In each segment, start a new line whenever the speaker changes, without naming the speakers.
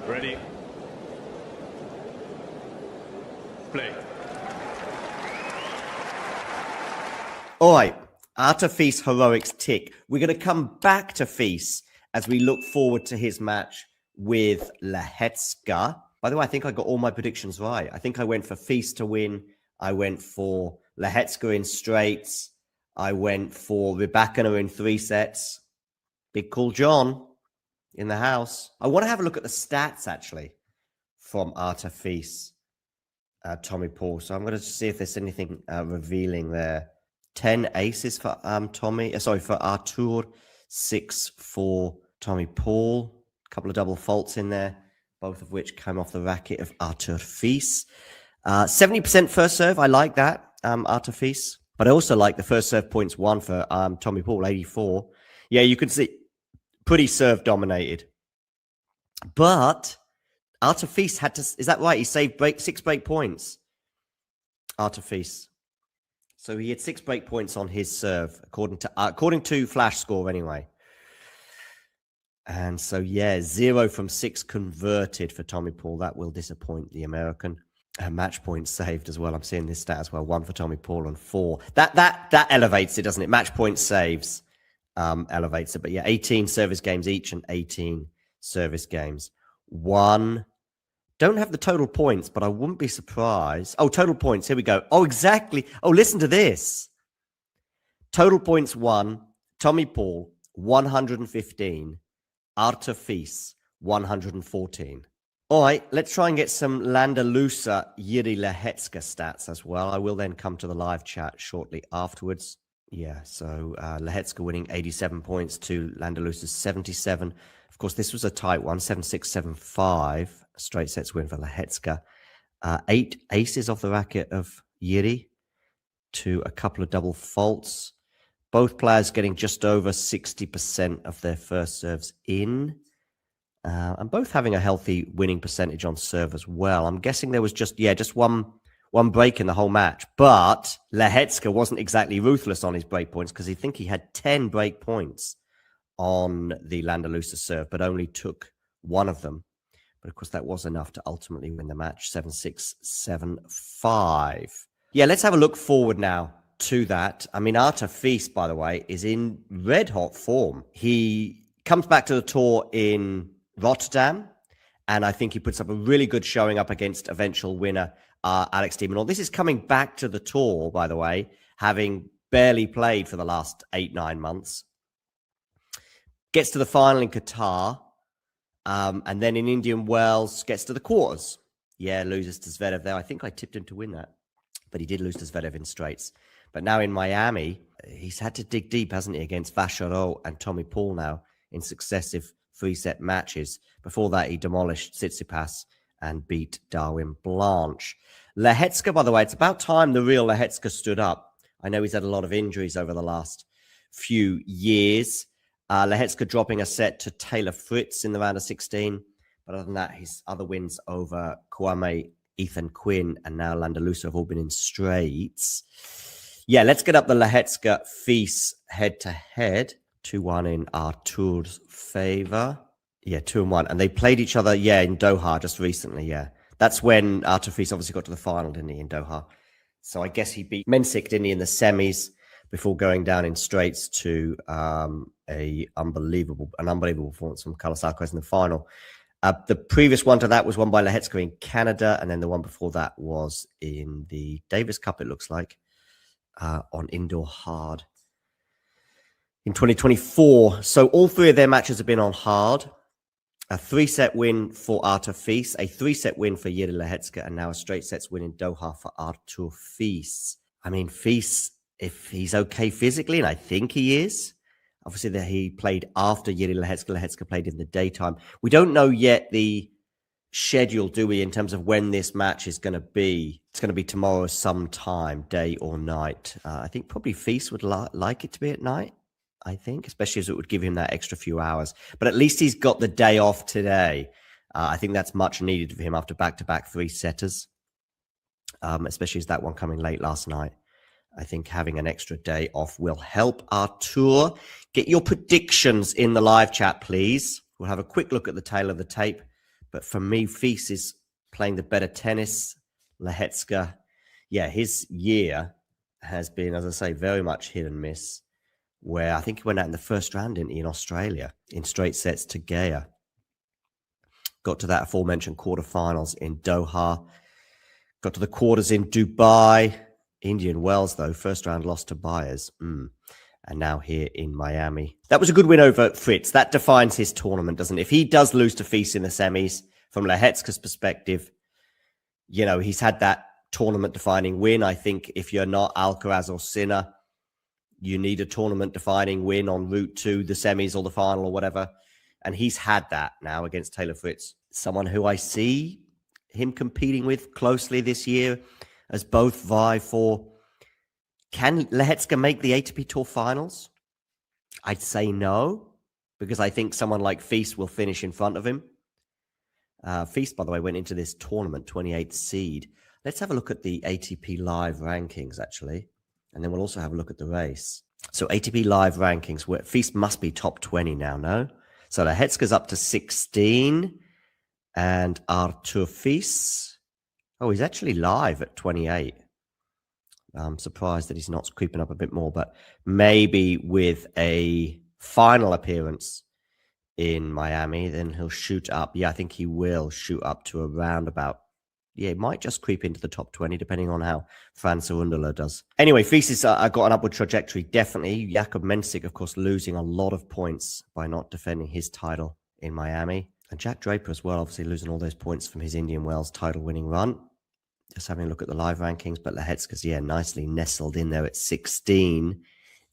Ready. Play.
All right, Artur Feast heroics tick. We're going to come back to Feast as we look forward to his match with Lehecka. By the way, I think I got all my predictions right. I think I went for Feast to win. I went for Lehecka in straights. I went for Rybakina in 3 sets. Big Cool John in the house. I want to have a look at the stats, actually, from Artur Feast, Tommy Paul. So I'm going to see if there's anything revealing there. 10 aces for for Artur, 6 for Tommy Paul. A couple of double faults in there, both of which came off the racket of Artur Feast. 70% first serve, I like that, Artur Feast. But I also like the first serve points won for Tommy Paul, 84. Yeah, you can see pretty serve dominated. But Artur Feast had to, is that right? He saved 6 break points. Artur Feast. So he had 6 break points on his serve, according to Flash Score anyway. And so, yeah, 0 from 6 converted for Tommy Paul. That will disappoint the American. Match points saved as well. I'm seeing this stat as well. 1 for Tommy Paul and 4. That elevates it, doesn't it? Match point saves elevates it. But yeah, 18 service games each and 18 service games. 1. Don't have the total points, but I wouldn't be surprised. Oh, total points. Here we go. Oh, exactly. Oh, listen to this. Total points 1. Tommy Paul, 115. Artur Feast, 114. All right, let's try and get some Landalusa Jiri Lehecka stats as well. I will then come to the live chat shortly afterwards. Yeah, so Lehecka winning 87 points to Landalusa's 77. Of course, this was a tight one, 7-6, 7-5. Straight sets win for Lehecka. 8 aces off the racket of Jiri to a couple of double faults. Both players getting just over 60% of their first serves in. And both having a healthy winning percentage on serve as well. I'm guessing there was just one break in the whole match. But Lehecka wasn't exactly ruthless on his break points because I think he had 10 break points on the Landalusa serve, but only took 1 of them. But of course, that was enough to ultimately win the match, 7-6, 7-5. Yeah, let's have a look forward now to that. I mean, Artur Feast, by the way, is in red-hot form. He comes back to the tour in Rotterdam, and I think he puts up a really good showing up against eventual winner Alex de Minaur. This is coming back to the tour, by the way, having barely played for the last 8-9 months. Gets to the final in Qatar, and then in Indian Wells gets to the quarters. Yeah, loses to Zverev there. I think I tipped him to win that, but he did lose to Zverev in straights. But now in Miami, he's had to dig deep, hasn't he, against Vachereau and Tommy Paul now in successive 3-set matches. Before that, he demolished Tsitsipas and beat Darwin Blanche. Lehecka, by the way, it's about time the real Lehecka stood up. I know he's had a lot of injuries over the last few years. Lehecka dropping a set to Taylor Fritz in the round of 16. But other than that, his other wins over Kwame, Ethan Quinn, and now Landalusa have all been in straights. Yeah, let's get up the Lehecka Feast head-to-head. 2-1 in Artur's favor. Yeah, 2-1. And they played each other, in Doha just recently, yeah. That's when Artur Feast obviously got to the final, didn't he, in Doha? So I guess he beat Mensik, didn't he, in the semis before going down in straights to an unbelievable performance from Carlos Alcaraz in the final. The previous one to that was won by Lehecka in Canada, and then the one before that was in the Davis Cup, it looks like, on indoor hard in 2024. So all 3 of their matches have been on hard. A 3-set win for Artur Feast, a 3-set win for Jiri Lehecka, and now a straight sets win in Doha for Artur Feast. I mean, Feast, if he's okay physically, and I think he is, obviously that he played after Jiri Lehecka. Lehecka played in the daytime. We don't know yet the schedule, do we, in terms of when this match is going to be? It's going to be tomorrow sometime, day or night. I think probably Feast would like it to be at night, I think, especially as it would give him that extra few hours. But at least he's got the day off today. I think that's much needed for him after back-to-back 3-setters, especially as that one coming late last night. I think having an extra day off will help Artur. Get your predictions in the live chat, please. We'll have a quick look at the tail of the tape But for me, Fils is playing the better tennis. Lehecka, yeah, his year has been, as I say, very much hit and miss, where I think he went out in the first round in Australia in straight sets to Gaia. Got to that aforementioned quarterfinals in Doha. Got to the quarters in Dubai. Indian Wells, though, first round lost to Byers. And now here in Miami. That was a good win over Fritz. That defines his tournament, doesn't it? If he does lose to Fils in the semis, from Lehecka's perspective, you know, he's had that tournament-defining win. I think if you're not Alcaraz or Sinner, you need a tournament-defining win en route to the semis or the final or whatever. And he's had that now against Taylor Fritz. Someone who I see him competing with closely this year as both vie for, can Lehecka make the ATP Tour finals? I'd say no, because I think someone like Fils will finish in front of him. Fils, by the way, went into this tournament 28th seed. Let's have a look at the ATP Live rankings, actually. And then we'll also have a look at the race. So ATP Live rankings, where Fils must be top 20 now, no? So Lehecka's up to 16. And Artur Fils, oh, he's actually live at 28. I'm surprised that he's not creeping up a bit more, but maybe with a final appearance in Miami, then he'll shoot up. Yeah, I think he will shoot up to around about, yeah, it might just creep into the top 20, depending on how Franz Urundler does. Anyway, Fils has got an upward trajectory, definitely. Jakob Mensik, of course, losing a lot of points by not defending his title in Miami. And Jack Draper as well, obviously losing all those points from his Indian Wells title-winning run. Just having a look at the live rankings, but Lehecka's, yeah, nicely nestled in there at 16.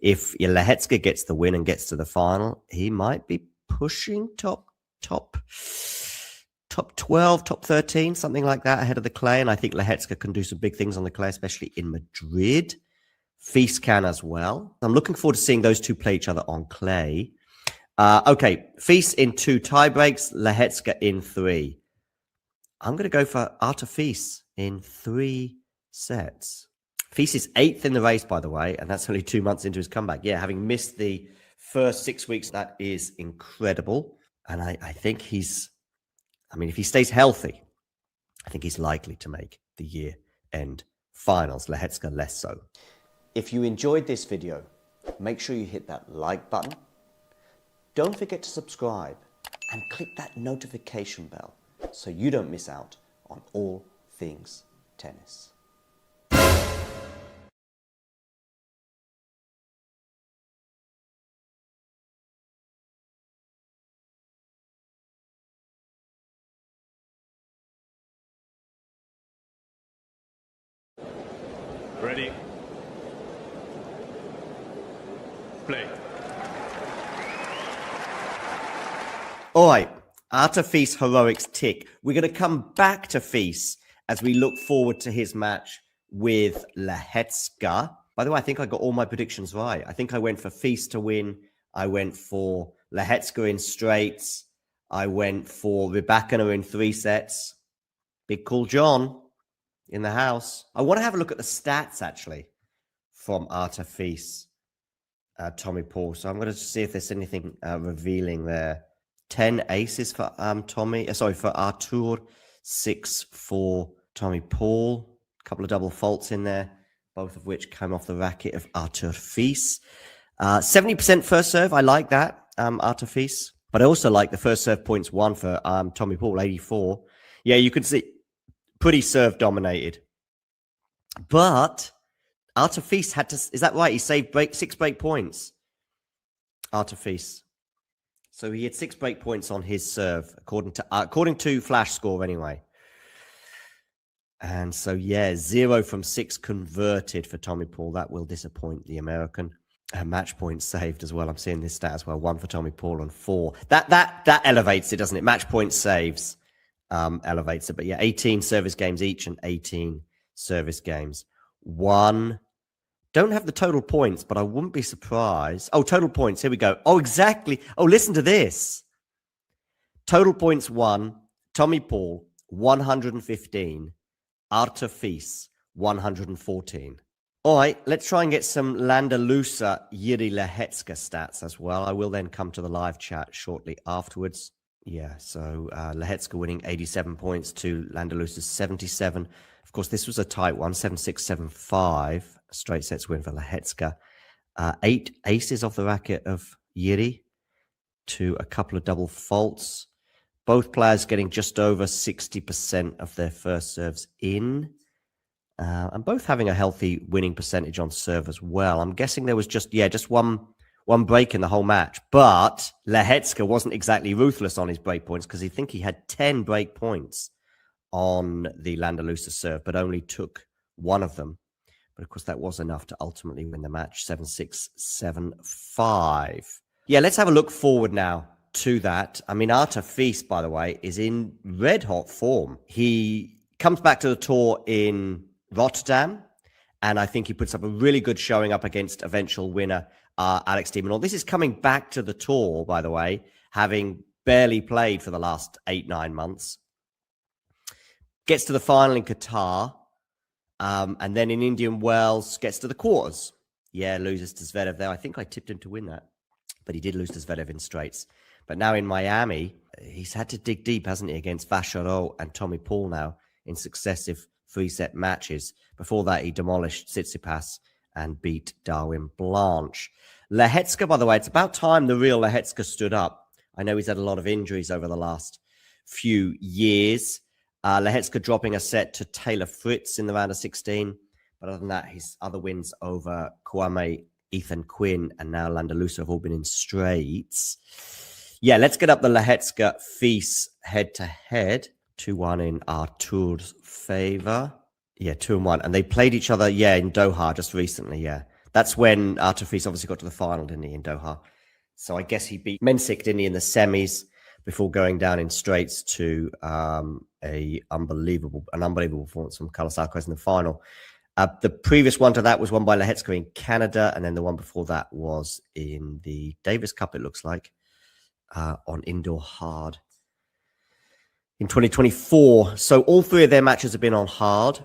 If Lehecka gets the win and gets to the final, he might be pushing top 12, top 13, something like that ahead of the clay. And I think Lehecka can do some big things on the clay, especially in Madrid. Fils can as well. I'm looking forward to seeing those two play each other on clay. Okay, Fils in 2 tiebreaks, Lehecka in 3. I'm going to go for Artur Fils in 3 sets. Fils is 8th in the race, by the way, and that's only 2 months into his comeback. Yeah, having missed the first 6 weeks, that is incredible. And I think he's, I mean, if he stays healthy, I think he's likely to make the year-end finals. Lehecka less so. If you enjoyed this video, make sure you hit that like button. Don't forget to subscribe and click that notification bell so you don't miss out on all things tennis.
Ready? Play.
All right, Artur Fils heroics tick. We're going to come back to Fils as we look forward to his match with Lehecka. By the way, I think I got all my predictions right. I think I went for Fils to win. I went for Lehecka in straights. I went for Rybakina in 3 sets. Big Cool John in the house. I want to have a look at the stats, actually, from Artur Fils, Tommy Paul. So I'm going to see if there's anything revealing there. 10 aces for for Artur, 6 for Tommy Paul. A couple of double faults in there, both of which came off the racket of Artur Fils. 70% first serve, I like that, Artur Fils. But I also like the first serve points won for Tommy Paul, 84. Yeah, you can see pretty serve dominated. But Artur Fils had to, is that right? He saved 6 break points. Artur Fils. So he had 6 break points on his serve, according to Flash Score anyway. And so, yeah, 0 from 6 converted for Tommy Paul. That will disappoint the American. Match points saved as well. I'm seeing this stat as well. 1 for Tommy Paul and 4. That elevates it, doesn't it? Match point saves elevates it. But yeah, 18 service games each and 18 service games. 1. Don't have the total points, but I wouldn't be surprised. Oh, total points. Here we go. Oh, exactly. Oh, listen to this. Total points 1. Tommy Paul, 115. Artur Fils, 114. All right, let's try and get some Landalusa Jiri Lehecka stats as well. I will then come to the live chat shortly afterwards. Yeah, so Lehecka winning 87 points to Landaluce's 77. Of course, this was a tight one, 7-6, 7-5. Straight sets win for Lehecka. 8 aces off the racket of Jiri to a couple of double faults. Both players getting just over 60% of their first serves in. And both having a healthy winning percentage on serve as well. I'm guessing there was just one break in the whole match. But Lehecka wasn't exactly ruthless on his break points because he had 10 break points on the Landaluce serve, but only took one of them. But of course, that was enough to ultimately win the match, 7-6, 7-5. Yeah, let's have a look forward now to that. I mean, Artur Fils, by the way, is in red-hot form. He comes back to the tour in Rotterdam, and I think he puts up a really good showing up against eventual winner Alex de Minaur. This is coming back to the tour, by the way, having barely played for the last 8-9 months. Gets to the final in Qatar, and then in Indian Wells gets to the quarters. Yeah, loses to Zverev there. I think I tipped him to win that, but he did lose to Zverev in straights. But now in Miami, he's had to dig deep, hasn't he, against Vacheron and Tommy Paul now in successive 3-set matches. Before that, he demolished Tsitsipas and beat Darwin Blanche. Lehecka, by the way, it's about time the real Lehecka stood up. I know he's had a lot of injuries over the last few years. Lehecka dropping a set to Taylor Fritz in the round of 16. But other than that, his other wins over Kwame, Ethan Quinn, and now Landaluce have all been in straights. Yeah, let's get up the Lehecka Fils head-to-head. 2-1 in Artur's favor. Yeah, 2-1. And they played each other, in Doha just recently, That's when Artur Fils obviously got to the final, didn't he, in Doha? So I guess he beat Mensik, didn't he, in the semis before going down in straights to an unbelievable performance from Carlos Alcaraz in the final. The previous one to that was won by Lehecka in Canada, and then the one before that was in the Davis Cup, it looks like, on indoor hard in 2024. So all three of their matches have been on hard.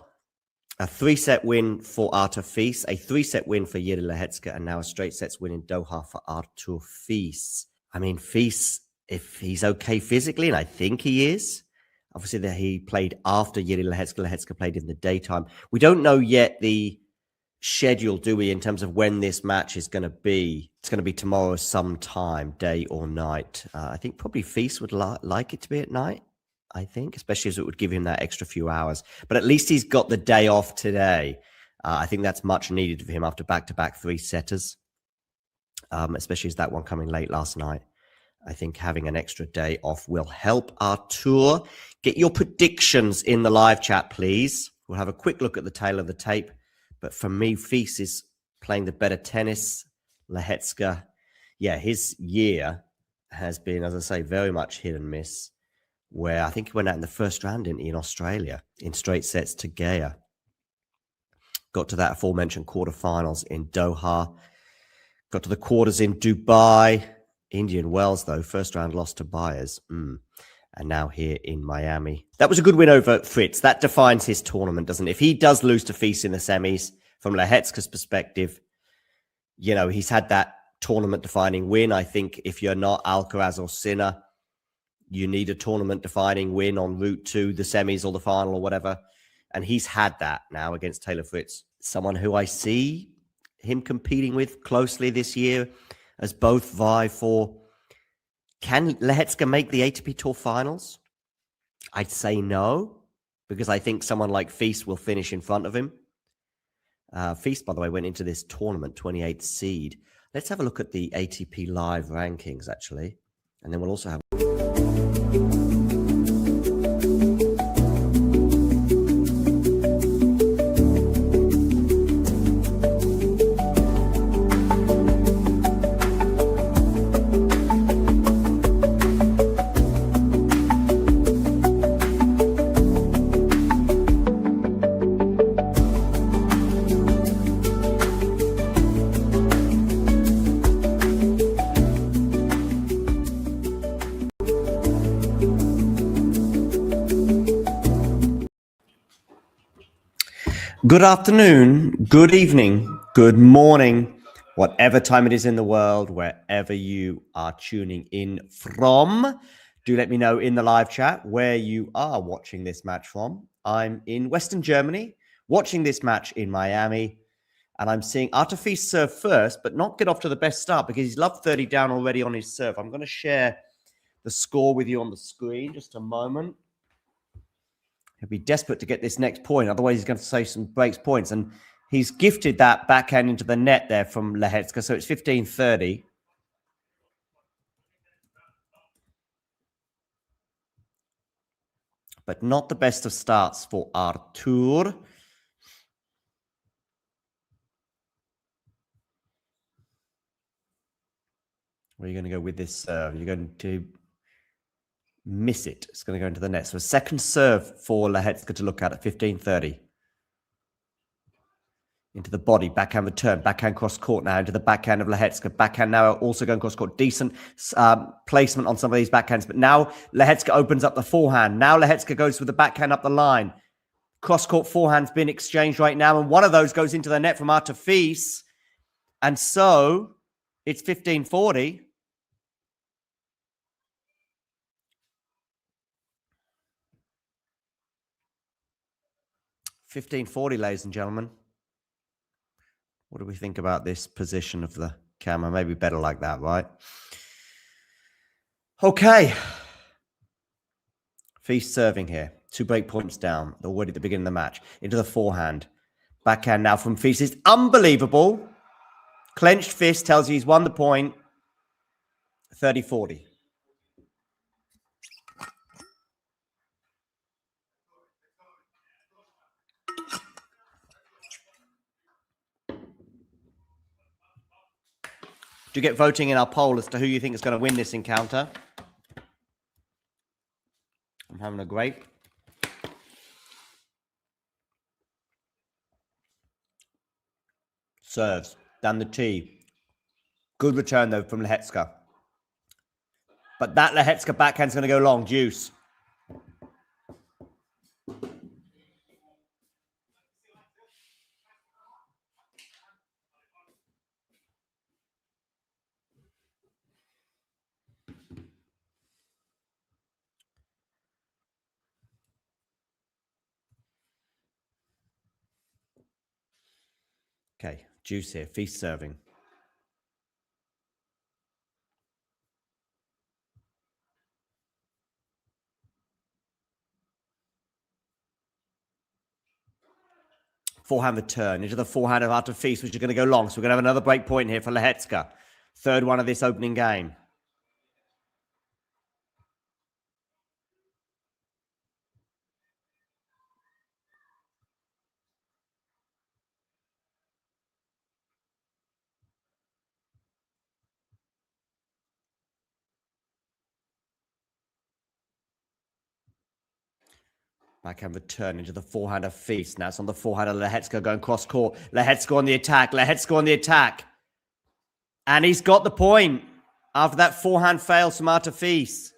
A 3-set win for Artur Fils, a 3-set win for Jiri Lehecka, and now a straight sets win in Doha for Artur Fils. I mean, Fils, if he's okay physically, and I think he is, obviously that he played after Jiri Lehecka. Lehecka played in the daytime. We don't know yet the schedule, do we, in terms of when this match is going to be? It's going to be tomorrow sometime, day or night. I think probably Fils would like it to be at night. I think, especially as it would give him that extra few hours. But at least he's got the day off today. I think that's much needed for him after back-to-back 3-setters, especially as that one coming late last night. I think having an extra day off will help Artur. Get your predictions in the live chat, please. We'll have a quick look at the tail of the tape. But for me, Fils is playing the better tennis. Lehecka, his year has been, as I say, very much hit and miss, where I think he went out in the first round in Australia in straight sets to Gaia. Got to that aforementioned quarterfinals in Doha. Got to the quarters in Dubai. Indian Wells, though, first round loss to Byers. And now here in Miami. That was a good win over Fritz. That defines his tournament, doesn't it? If he does lose to Fils in the semis, from Lehecka's perspective, he's had that tournament-defining win. I think if you're not Alcaraz or Sinner, you need a tournament-defining win en route to the semis or the final or whatever. And he's had that now against Taylor Fritz. Someone who I see him competing with closely this year as both vie for, can Lehecka make the ATP Tour finals? I'd say no, because I think someone like Fils will finish in front of him. Fils, by the way, went into this tournament 28th seed. Let's have a look at the ATP Live rankings, actually. And then we'll also have... Good afternoon, good evening, good morning, whatever time it is in the world, wherever you are tuning in from. Do let me know in the live chat where you are watching this match from. I'm in Western Germany, watching this match in Miami, and I'm seeing Artifice serve first, but not get off to the best start because he's loved 30 down already on his serve. I'm going to share the score with you on the screen. Just a moment. He'll be desperate to get this next point. Otherwise, he's going to save some breaks points. And he's gifted that backhand into the net there from Lehecka. So it's 15-30. But not the best of starts for Artur. Where are you going to go with this serve? You're going to miss it. It's going to go into the net. So a second serve for Lehecka to look at 15-30. Into the body, backhand return, backhand cross court now into the backhand of Lehecka. Backhand now also going cross court. Decent placement on some of these backhands. But now Lehecka opens up the forehand. Now Lehecka goes with the backhand up the line. Cross court forehand's been exchanged right now. And one of those goes into the net from Artifice. And so it's 15-40. Ladies and gentlemen. What do we think about this position of the camera? Maybe better like that, right? Okay. Feast serving here. 2 break points down. Already at the beginning of the match. Into the forehand. Backhand now from Feast. It's unbelievable. Clenched fist tells you he's won the point. 30-40. Do get voting in our poll as to who you think is going to win this encounter. I'm having a great. Serves. Down the tee. Good return, though, from Lehecka. But that Lehecka backhand's going to go long. Deuce. Okay, Deuce here. Feast serving. Forehand return into the forehand of Artifice, which is going to go long. So we're going to have another break point here for Lehecka. Third one of this opening game. Backhand return into the forehand of Feast. Now it's on the forehand of Lehecka going cross court. Lehecka on the attack. Lehecka on the attack. And he's got the point after that forehand fails from Artifice.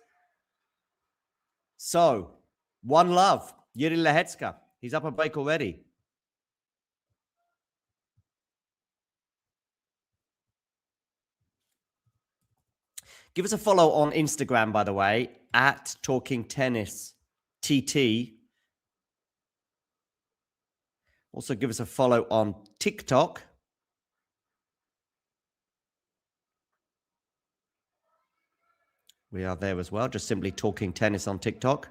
So, 1-love. Jiri Lehecka. He's up a break already. Give us a follow on Instagram, by the way, at Talking Tennis TT. Also, give us a follow on TikTok. We are there as well, just simply Talking Tennis on TikTok.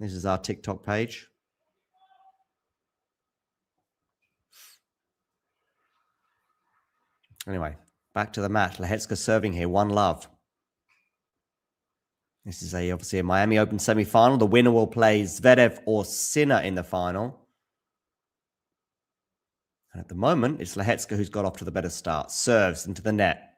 This is our TikTok page. Anyway, back to the match. Lehecka serving here, 1-love. This is obviously a Miami Open semi-final. The winner will play Zverev or Sinner in the final. And at the moment, it's Lehecka who's got off to the better start. Serves into the net.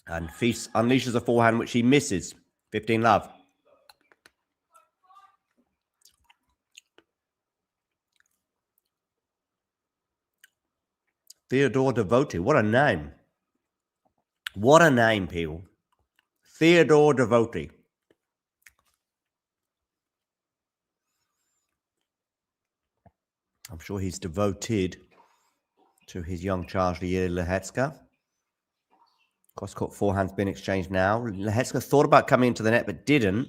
And Feast unleashes a forehand, which he misses. 15-love. Theodore Devote. What a name. What a name, people. Theodore Devote. I'm sure he's devoted to his young charge, Jiri Lehecka. Cross-court forehand's been exchanged now. Lehecka thought about coming into the net, but didn't.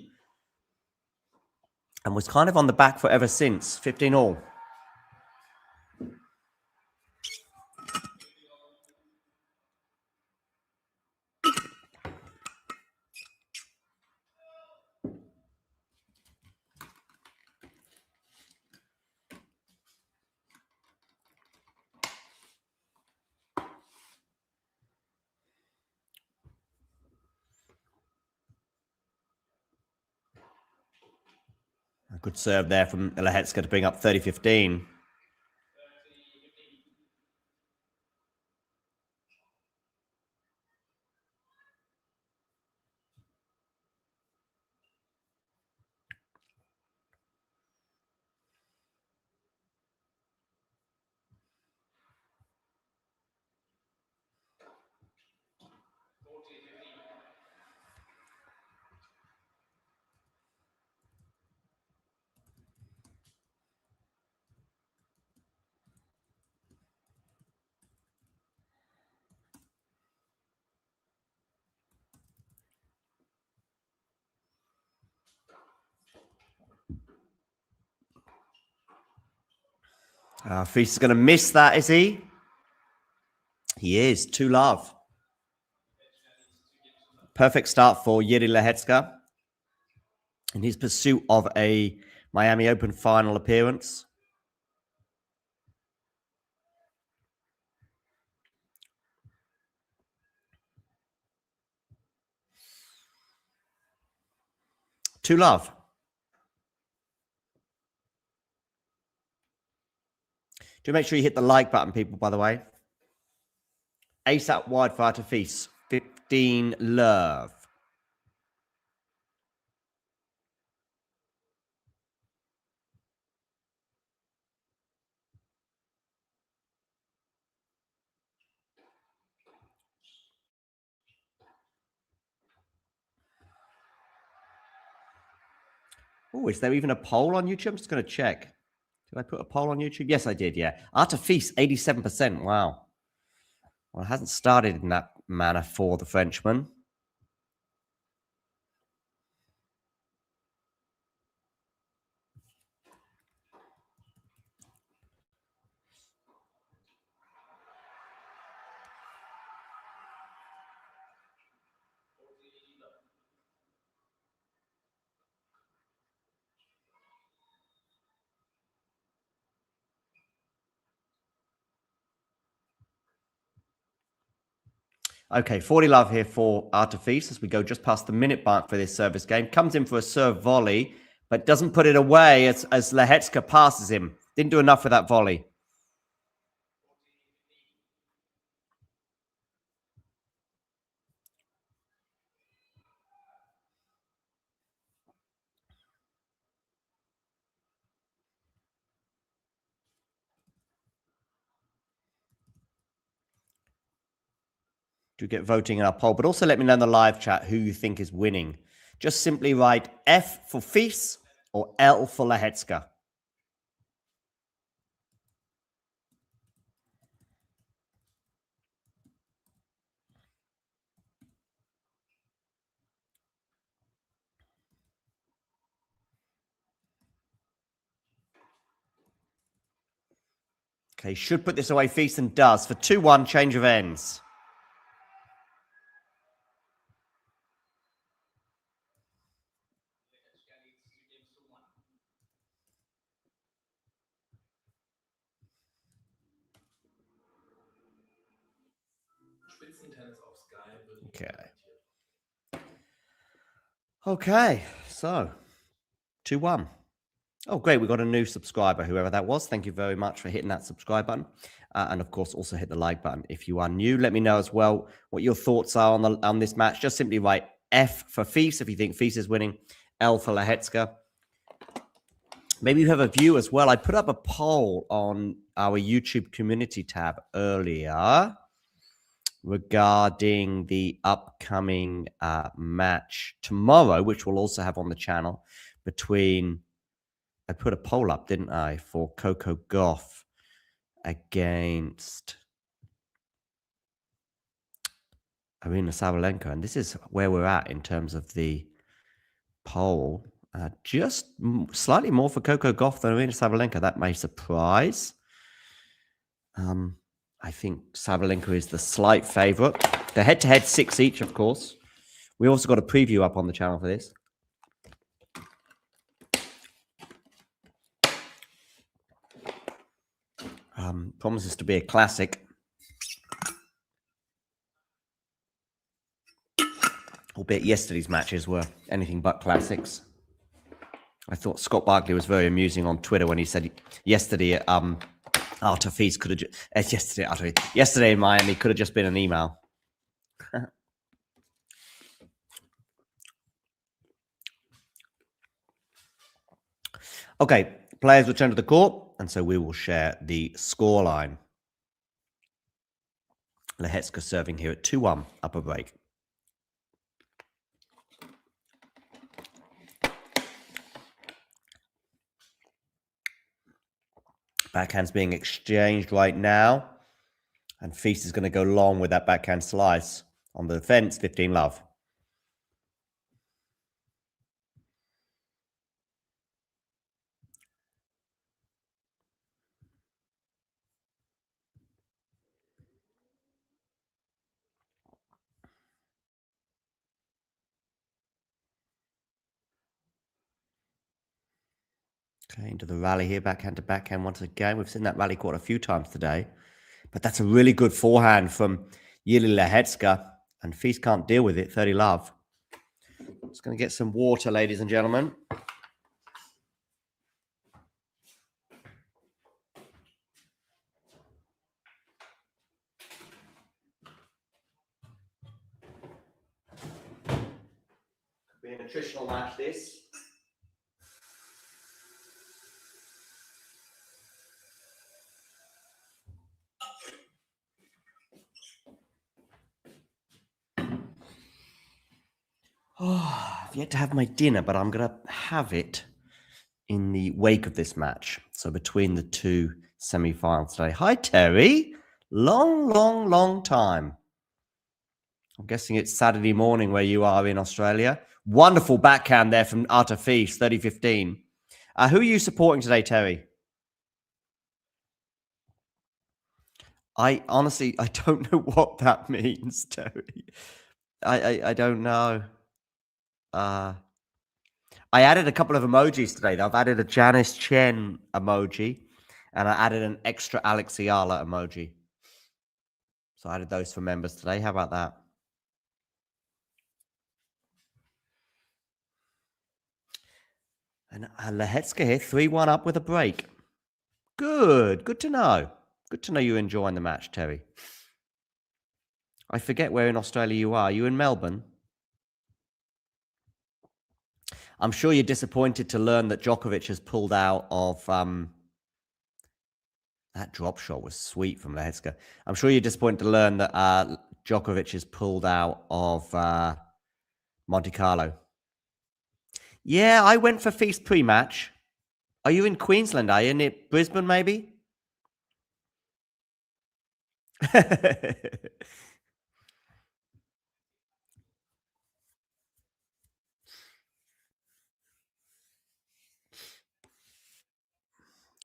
And was kind of on the back foot ever since. 15-all. A good serve there from Lehecka to bring up 30-15. Feast is going to miss that, is he? He is. 2-love. Perfect start for Jiri Lehecka in his pursuit of a Miami Open final appearance. Two love. Do make sure you hit the like button, people, by the way. ASAP wide fire to Feast. 15 love. Oh, is there even a poll on YouTube? I'm just going to check. Did I put a poll on YouTube? Yes, I did, yeah. Art of Feast, 87%. Wow. Well, it hasn't started in that manner for the Frenchman. Okay, 40 love here for Artifice as we go just past the minute mark for this service game. Comes in for a serve volley, but doesn't put it away as Lehecka passes him. Didn't do enough with that volley. Do get voting in our poll, but also let me know in the live chat who you think is winning. Just simply write F for Feast or L for Lehecka. Okay, should put this away. Feast and does for 2-1 change of ends. Okay, so 2-1. Oh, great. We got a new subscriber, whoever that was. Thank you very much for hitting that subscribe button. And of course, also hit the like button if you are new. Let me know as well what your thoughts are on this match. Just simply write F for Feast if you think Feast is winning, L for Lehecka. Maybe you have a view as well. I put up a poll on our YouTube community tab earlier regarding the upcoming match tomorrow, which we'll also have on the channel between I put a poll up, didn't I, for Coco Gauff against Arina Sabalenka. And this is where we're at in terms of the poll. Just slightly more for Coco Gauff than Arina Sabalenka. That may surprise. I think Sabalenka is the slight favorite. The head-to-head 6 each, of course. We also got a preview up on the channel for this. Promises to be a classic. Albeit yesterday's matches were anything but classics. I thought Scott Barkley was very amusing on Twitter when he said yesterday Arthur Feast could have just yesterday in Miami could have just been an email. Okay, players return to the court, and so we will share the scoreline. Lehecka serving here at 2-1, upper break. Backhand's being exchanged right now. And Feast is going to go long with that backhand slice. On the defense, 15-love. Okay, into the rally here, backhand to backhand once again. We've seen that rally quite a few times today. But that's a really good forehand from Jiri Lehecka. And Feast can't deal with it, 30-love. Just going to get some water, ladies and gentlemen. Could be a nutritional match, this. Oh, I've yet to have my dinner, but I'm going to have it in the wake of this match. So between the two semi-finals today. Hi, Terry. Long time. I'm guessing it's Saturday morning where you are in Australia. Wonderful backhand there from Arthur Feast, 30-15. Who are you supporting today, Terry? I honestly don't know what that means, Terry. I don't know. I added a couple of emojis today. I've added a Janice Chen emoji, and I added an extra Alex Ayala emoji. So I added those for members today. How about that? And Lehecka here, 3-1 up with a break. Good to know. Good to know you're enjoying the match, Terry. I forget where in Australia you are. Are you in Melbourne? I'm sure you're disappointed to learn that Djokovic has pulled out of... that drop shot was sweet from Lehecka. I'm sure you're disappointed to learn that Djokovic has pulled out of Monte Carlo. Yeah, I went for Feast pre-match. Are you in Queensland? Are you near Brisbane, maybe?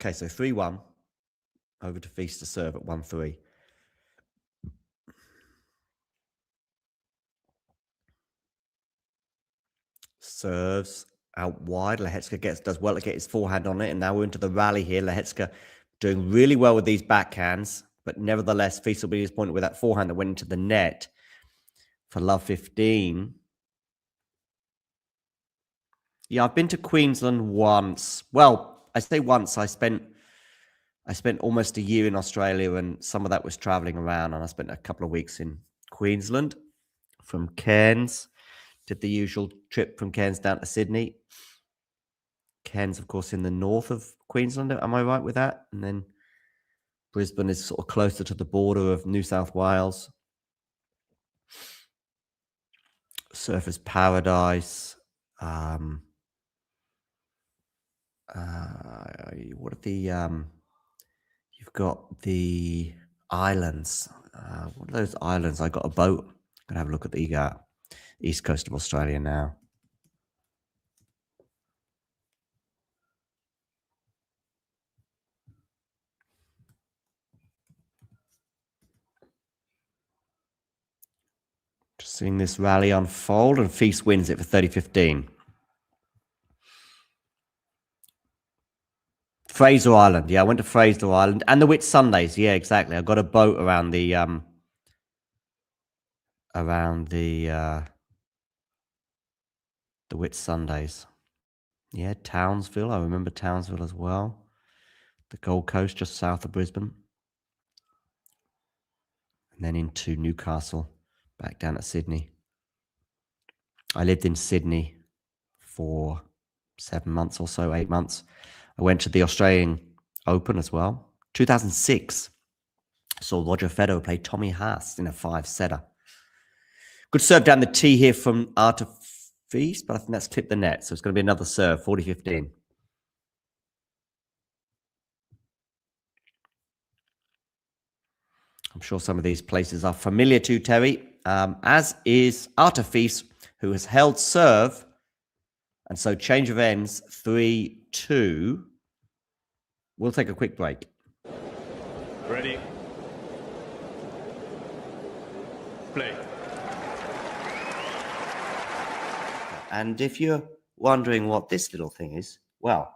Okay, so 3-1. Over to Feast to serve at 1-3. Serves out wide. Lehecka does well to get his forehand on it. And now we're into the rally here. Lehecka doing really well with these backhands. But nevertheless, Feast will be disappointed with that forehand that went into the net for love 15. Yeah, I've been to Queensland once. Well, I say once. I spent almost a year in Australia, and some of that was traveling around. And I spent a couple of weeks in Queensland from Cairns. Did the usual trip from Cairns down to Sydney. Cairns, of course, in the north of Queensland. Am I right with that? And then Brisbane is sort of closer to the border of New South Wales. Surfers Paradise. What are the you've got the islands. What are those islands? I got a boat. I'm gonna have a look at the east coast of Australia now. Just seeing this rally unfold, and Feast wins it for 30-15. Fraser Island. Yeah, I went to Fraser Island and the Whitsundays. Yeah, exactly. I got a boat around the Whitsundays. Yeah, Townsville. I remember Townsville as well. The Gold Coast, just south of Brisbane. And then into Newcastle, back down to Sydney. I lived in Sydney for 7 months or so, 8 months. I went to the Australian Open as well. 2006, saw Roger Federer play Tommy Haas in a 5-setter. Good serve down the tee here from Arta Feast, but I think that's clipped the net. So it's going to be another serve, 40-15. I'm sure some of these places are familiar to Terry, as is Arta Feast, who has held serve. And so change of ends, 3-2. We'll take a quick break.
Ready. Play.
And if you're wondering what this little thing is, well,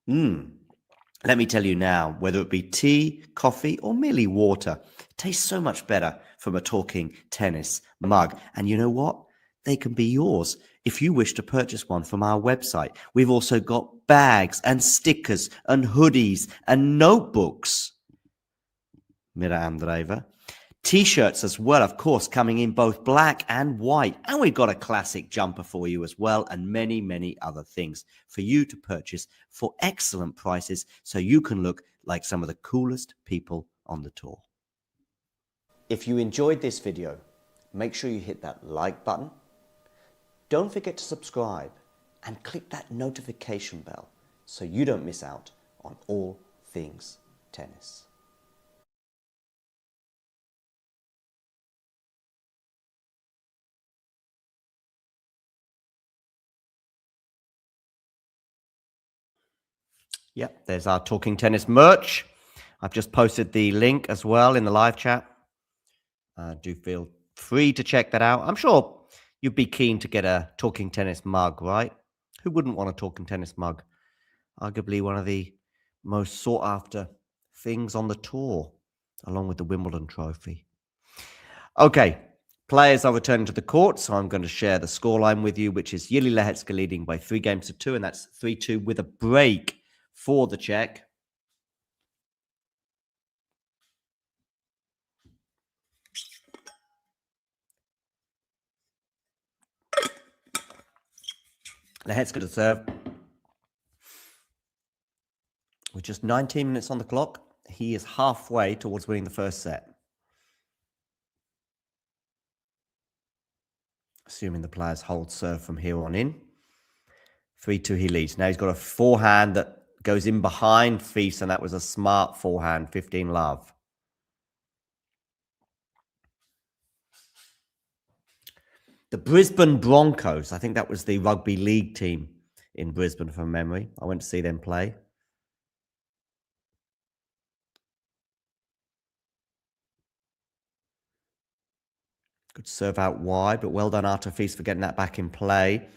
let me tell you now, whether it be tea, coffee, or merely water, it tastes so much better from a Talking Tennis mug. And you know what? They can be yours if you wish to purchase one from our website. We've also got bags and stickers and hoodies and notebooks. Mira Andreeva. T-shirts as well, of course, coming in both black and white. And we've got a classic jumper for you as well, and many, many other things for you to purchase for excellent prices so you can look like some of the coolest people on the tour. If you enjoyed this video, make sure you hit that like button. Don't forget to subscribe and click that notification bell so you don't miss out on all things tennis. Yep, there's our Talking Tennis merch. I've just posted the link as well in the live chat. Do feel free to check that out. I'm sure you'd be keen to get a Talking Tennis mug, right? Who wouldn't want a Talking Tennis mug? Arguably one of the most sought after things on the tour, along with the Wimbledon trophy. Okay, players are returning to the court, so I'm going to share the scoreline with you, which is Jiri Lehecka leading by 3-2, and that's 3-2 with a break for the Czech. Lehecka to serve. With just 19 minutes on the clock, he is halfway towards winning the first set. Assuming the players hold serve from here on in. 3-2 he leads. Now he's got a forehand that goes in behind Feast, and that was a smart forehand, 15 love. The Brisbane Broncos, I think that was the rugby league team in Brisbane from memory. I went to see them play. Good serve out wide, but well done Arta Feast for getting that back in play.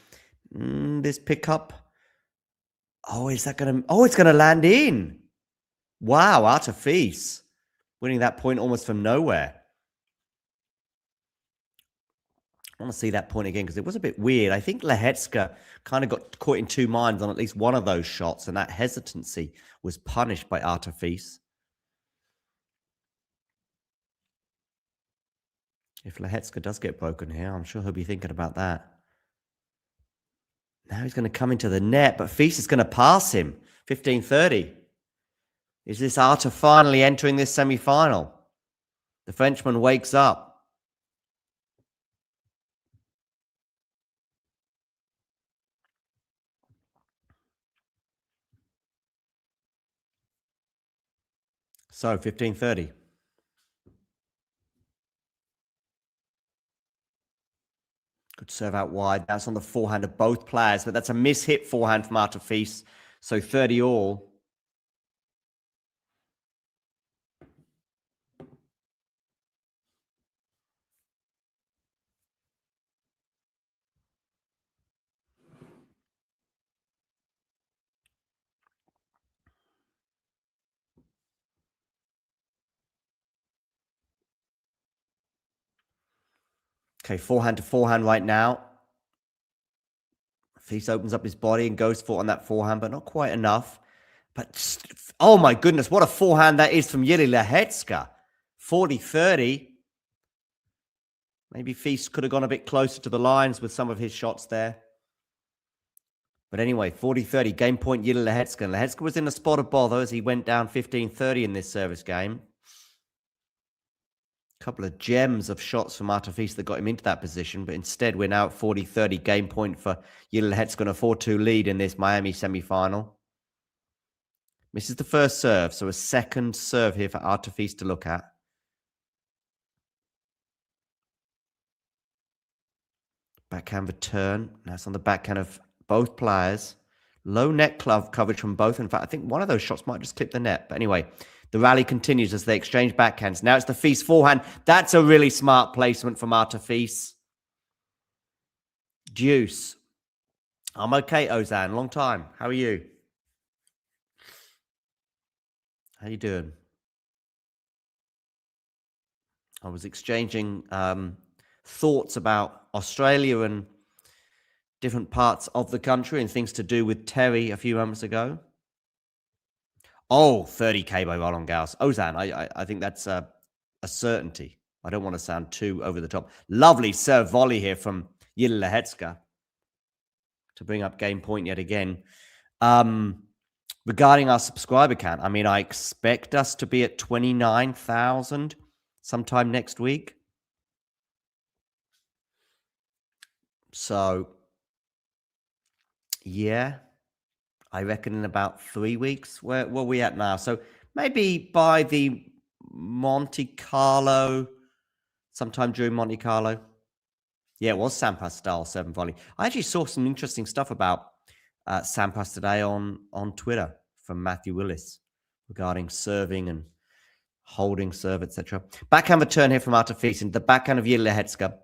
This pickup. Oh, is that going to... Oh, it's going to land in. Wow, Arta Feast winning that point almost from nowhere. I want to see that point again because it was a bit weird. I think Lehecka kind of got caught in two minds on at least one of those shots, and that hesitancy was punished by Arta Feast. If Lehecka does get broken here, I'm sure he'll be thinking about that. Now he's going to come into the net, but Feast is going to pass him. 15-30. Is this Arta finally entering this semi-final? The Frenchman wakes up. So 15-30. Good serve out wide. That's on the forehand of both players, but that's a mishit forehand from Artifice. So 30 all. Okay, forehand to forehand right now. Fils opens up his body and goes for it on that forehand, but not quite enough. But, oh my goodness, what a forehand that is from Jiri Lehecka. 40-30. Maybe Fils could have gone a bit closer to the lines with some of his shots there. But anyway, 40-30, game point Jiri Lehecka. Lehecka was in a spot of bother as he went down 15-30 in this service game. Couple of gems of shots from Artifice that got him into that position, but instead we're now at 40-30, game point for Jiri Lehecka on a 4-2 lead in this Miami semi-final. Misses the first serve, so a second serve here for Artifice to look at. Backhand return. That's on the backhand of both players. Low net glove coverage from both. In fact, I think one of those shots might just clip the net. But anyway, the rally continues as they exchange backhands. Now it's the Fils forehand. That's a really smart placement from Artifice. Deuce. I'm okay, Ozan. Long time. How are you? How you doing? I was exchanging thoughts about Australia and different parts of the country and things to do with Terry a few moments ago. Oh, 30K by Roland Garros. Ozan, I think that's a certainty. I don't want to sound too over the top. Lovely serve volley here from Jiri Lehecka to bring up game point yet again. Regarding our subscriber count, I mean, I expect us to be at 29,000 sometime next week. So, yeah, I reckon in about 3 weeks. Where are we at now? So maybe by the Monte Carlo, sometime during Monte Carlo. Yeah, it was Sampras style 7 volley. I actually saw some interesting stuff about Sampras today on Twitter from Matthew Willis regarding serving and holding serve, etc. Backhand return here from Artifice into the backhand of Jiri Lehecka.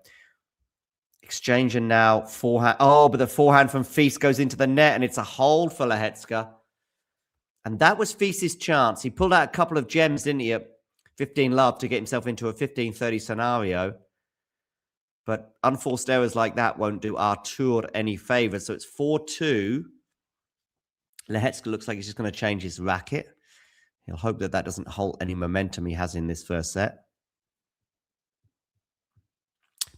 Exchanging now, forehand. Oh, but the forehand from Fils goes into the net, and it's a hold for Lehecka. And that was Fis's chance. He pulled out a couple of gems, didn't he, at 15 love to get himself into a 15-30 scenario. But unforced errors like that won't do Artur any favors. So it's 4-2. Lehecka looks like he's just going to change his racket. He'll hope that that doesn't halt any momentum he has in this first set.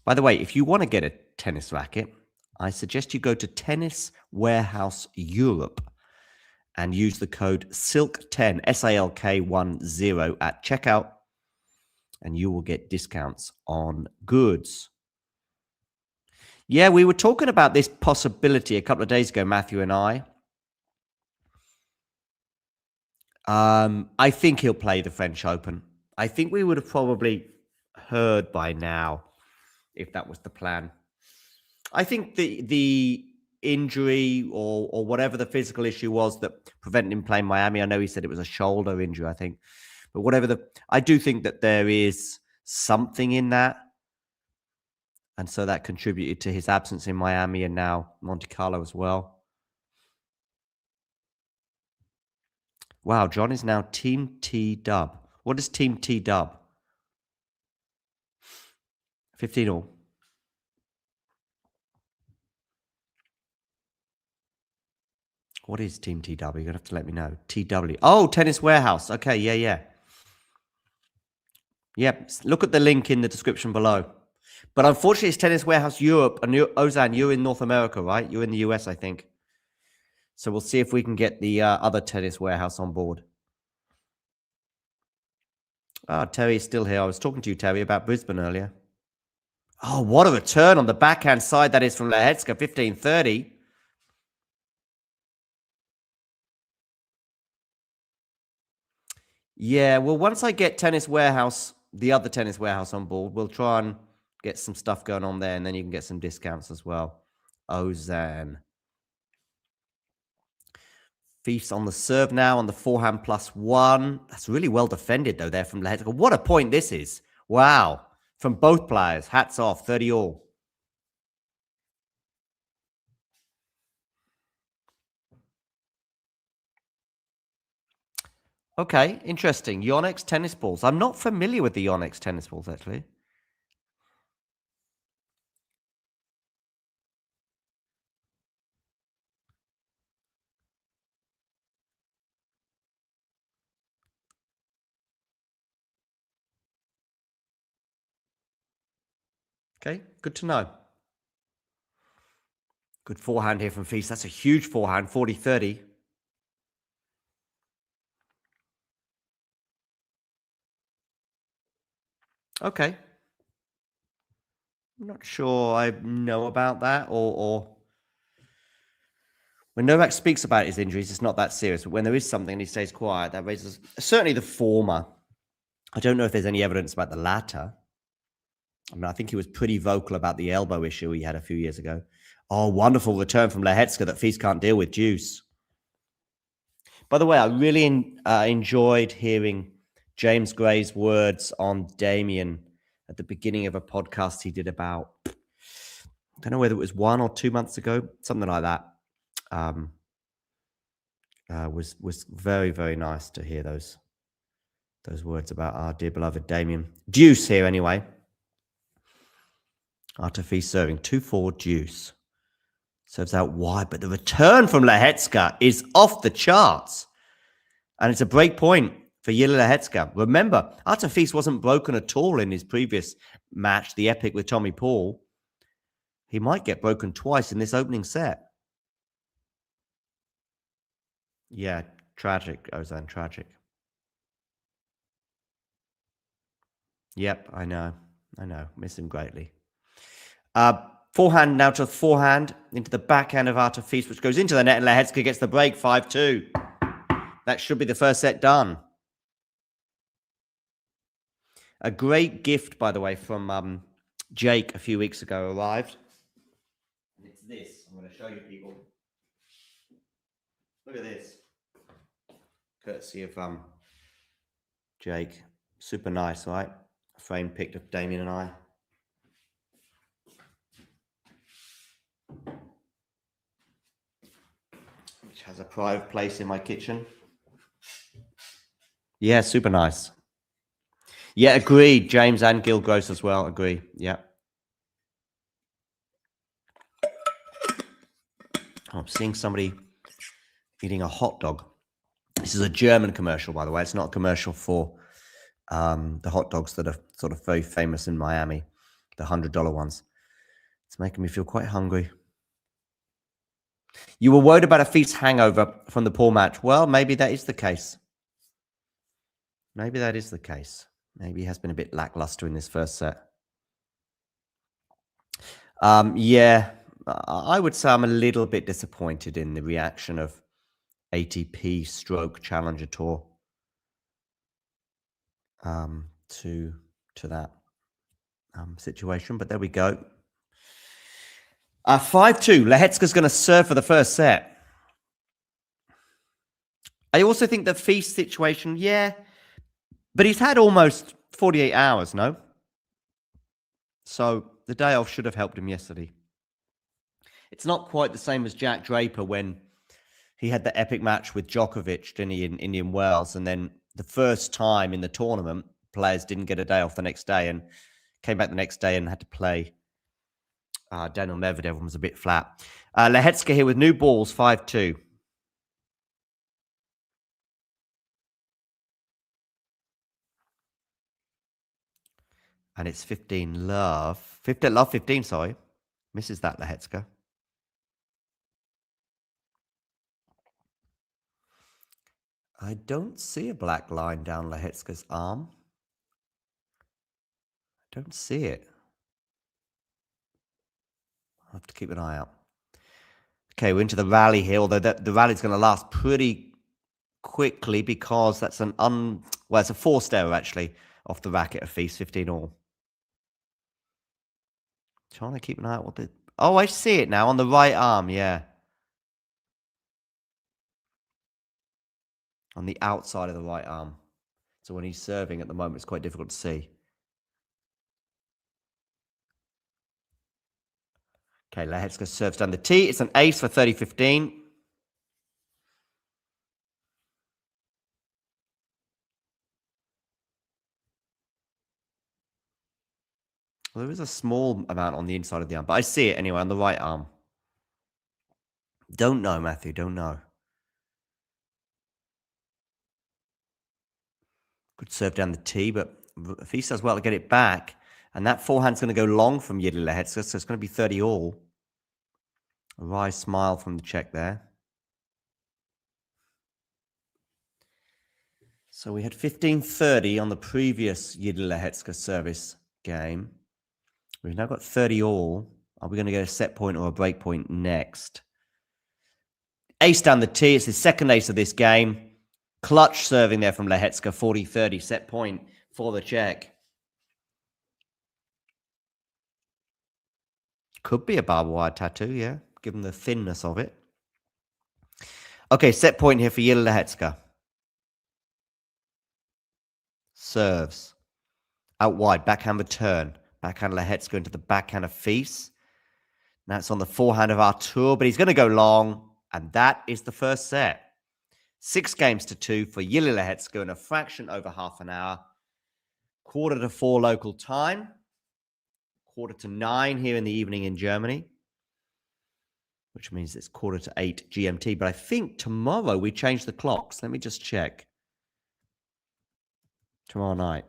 By the way, if you want to get a tennis racket, I suggest you go to Tennis Warehouse Europe and use the code SILK10, SALK10 at checkout, and you will get discounts on goods. Yeah, we were talking about this possibility a couple of days ago, Matthew and I. I think he'll play the French Open. I think we would have probably heard by now if that was the plan. I think the injury or whatever the physical issue was that prevented him playing Miami, I know he said it was a shoulder injury, I think. But whatever I do think that there is something in that. And so that contributed to his absence in Miami and now Monte Carlo as well. Wow, John is now Team T Dub. What is Team T Dub? 15 all. What is Team TW? You're going to have to let me know. TW. Oh, Tennis Warehouse. Okay, yeah. Yep, look at the link in the description below. But unfortunately, it's Tennis Warehouse Europe. And Ozan, you're in North America, right? You're in the US, I think. So we'll see if we can get the other Tennis Warehouse on board. Oh, Terry is still here. I was talking to you, Terry, about Brisbane earlier. Oh, what a return on the backhand side that is from Lehecka, 15-30. Yeah, well, once I get Tennis Warehouse, the other Tennis Warehouse on board, we'll try and get some stuff going on there, and then you can get some discounts as well. Ozan. Feast on the serve now on the forehand +1. That's really well defended, though, there from Lehecka. What a point this is. Wow. From both players. Hats off. 30 all. Okay, interesting. Yonex tennis balls. I'm not familiar with the Yonex tennis balls, actually. Okay, good to know. Good forehand here from Feast. That's a huge forehand, 40-30. Okay. I'm not sure I know about that, or when Novak speaks about his injuries, it's not that serious. But when there is something and he stays quiet, that raises certainly the former. I don't know if there's any evidence about the latter. I mean, I think he was pretty vocal about the elbow issue he had a few years ago. Oh, wonderful return from Lehecka that Feast can't deal with. Deuce. By the way, I really enjoyed hearing James Gray's words on Damien at the beginning of a podcast he did about, I don't know whether it was 1 or 2 months ago, something like that. Was very, very nice to hear those words about our dear beloved Damien. Deuce here anyway. After Feast serving 2-4 deuce. Serves out wide, but the return from Lehecka is off the charts. And it's a break point for Jiri Lehecka. Remember, Artur Feast wasn't broken at all in his previous match, the epic with Tommy Paul. He might get broken twice in this opening set. Yeah, tragic, Ozan, tragic. Yep, I know. Miss him greatly. Forehand now to the forehand, into the backhand of Artur Feast, which goes into the net, and Lehecka gets the break, 5-2. That should be the first set done. A great gift, by the way, from Jake a few weeks ago arrived. And it's this. I'm going to show you people. Look at this. Courtesy of Jake. Super nice, right? A frame picked of Damien and I. Which has a private place in my kitchen. Yeah, super nice. Yeah, agreed. James and Gil Gross as well. Agree. Yeah. Oh, I'm seeing somebody eating a hot dog. This is a German commercial, by the way. It's not a commercial for the hot dogs that are sort of very famous in Miami, the $100 ones. It's making me feel quite hungry. You were worried about a Feast hangover from the Paul match. Well, maybe that is the case. Maybe that is the case. Maybe he has been a bit lackluster in this first set. Yeah, I would say I'm a little bit disappointed in the reaction of ATP Stroke Challenger Tour to that situation. But there we go. 5-2. Lehecka's going to serve for the first set. I also think the Feast situation, yeah, but he's had almost 48 hours, no? So the day off should have helped him yesterday. It's not quite the same as Jack Draper when he had the epic match with Djokovic, didn't he, in Indian Wells, and then the first time in the tournament, players didn't get a day off the next day and came back the next day and had to play Daniel Medvedev. Everyone was a bit flat. Lehecka here with new balls, 5-2. And it's 15 love. 15, sorry. Misses that, Lehecka. I don't see a black line down Lehecka's arm. I don't see it. I'll have to keep an eye out. Okay, we're into the rally here, although the rally's going to last pretty quickly because that's an Well, it's a forced error, actually, off the racket of Feast, 15 all. Trying to keep an eye out what the... Oh, I see it now on the right arm, yeah. On the outside of the right arm. So when he's serving at the moment, it's quite difficult to see. Okay, Lehecka serves down the tee. It's an ace for 30-15. Well, there is a small amount on the inside of the arm, but I see it anyway on the right arm. Don't know, Matthew. Don't know. Good serve down the tee, but if he does well to get it back, and that forehand's going to go long from Jiri Lehecka, so it's going to be 30 all. A wry smile from the Czech there. So we had 15-30 on the previous Jiri Lehecka service game. We've now got 30 all. Are we going to get a set point or a break point next? Ace down the tee. It's the second ace of this game. Clutch serving there from Lehecka. 40-30 set point for the Czech. Could be a barbed wire tattoo, yeah, given the thinness of it. Okay, set point here for Jiri Lehecka. Serves. Out wide, backhand return. Backhand Lehecka into the backhand of Feast. That's on the forehand of Artur, but he's going to go long, and that is the first set. 6-2 for Jiri Lehecka in a fraction over half an hour. 3:45 local time. 8:45 here in the evening in Germany, which means it's 7:45 GMT. But I think tomorrow we change the clocks. Let me just check. Tomorrow night.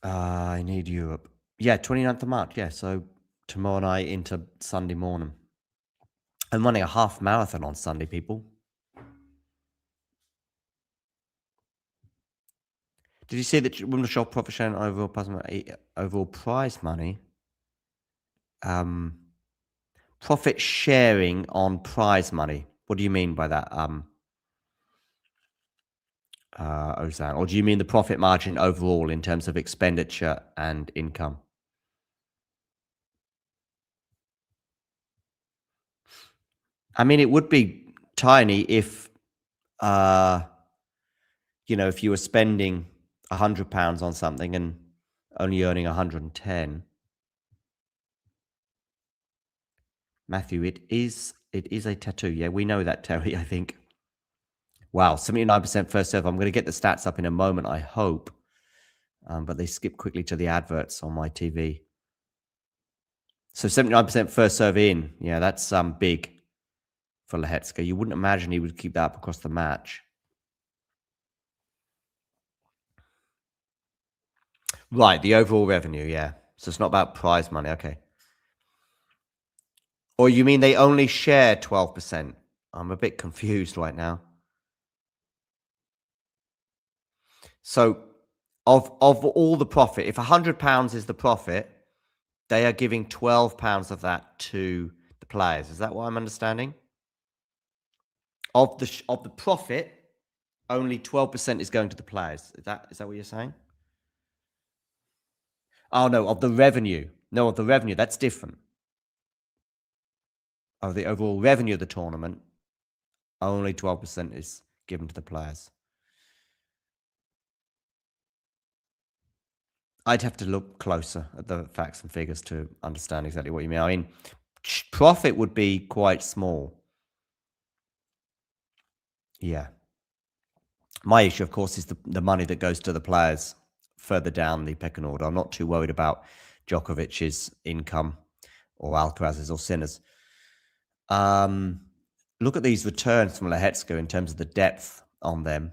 I need Europe. Yeah, 29th of March. Yeah, so tomorrow night into Sunday morning. I'm running a half marathon on Sunday, people. Did you see that Women's Shop profit sharing overall prize money? Profit sharing on prize money. What do you mean by that? Ozan, or do you mean the profit margin overall in terms of expenditure and income? I mean, it would be tiny if, if you were spending £100 on something and only earning 110. Matthew, it is a tattoo. Yeah, we know that, Terry, I think. Wow, 79% first serve. I'm going to get the stats up in a moment, I hope. But they skip quickly to the adverts on my TV. So 79% first serve in. Yeah, that's big for Lehecka. You wouldn't imagine he would keep that up across the match. Right, the overall revenue, yeah. So it's not about prize money, okay. Or you mean they only share 12%? I'm a bit confused right now. So of all the profit, if £100 is the profit, they are giving £12 of that to the players. Is that what I'm understanding? Of the profit, only 12% is going to the players. Is that what you're saying? Oh no, of the revenue. No, of the revenue. That's different. Of the overall revenue of the tournament, only 12% is given to the players. I'd have to look closer at the facts and figures to understand exactly what you mean. I mean, profit would be quite small. Yeah. My issue, of course, is the money that goes to the players further down the pecking order. I'm not too worried about Djokovic's income or Alcaraz's or Sinner's. Look at these returns from Lehecka in terms of the depth on them.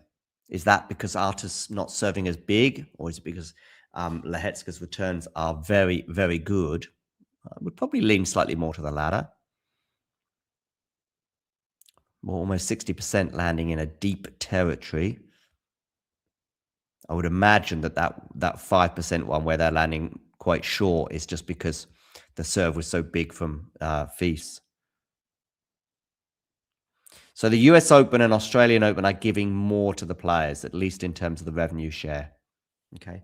Is that because Artur's not serving as big, or is it because Lehecka's returns are very, very good? I would probably lean slightly more to the latter. Almost 60% landing in a deep territory. I would imagine that 5% one where they're landing quite short is just because the serve was so big from Feast. So the US Open and Australian Open are giving more to the players, at least in terms of the revenue share. Okay.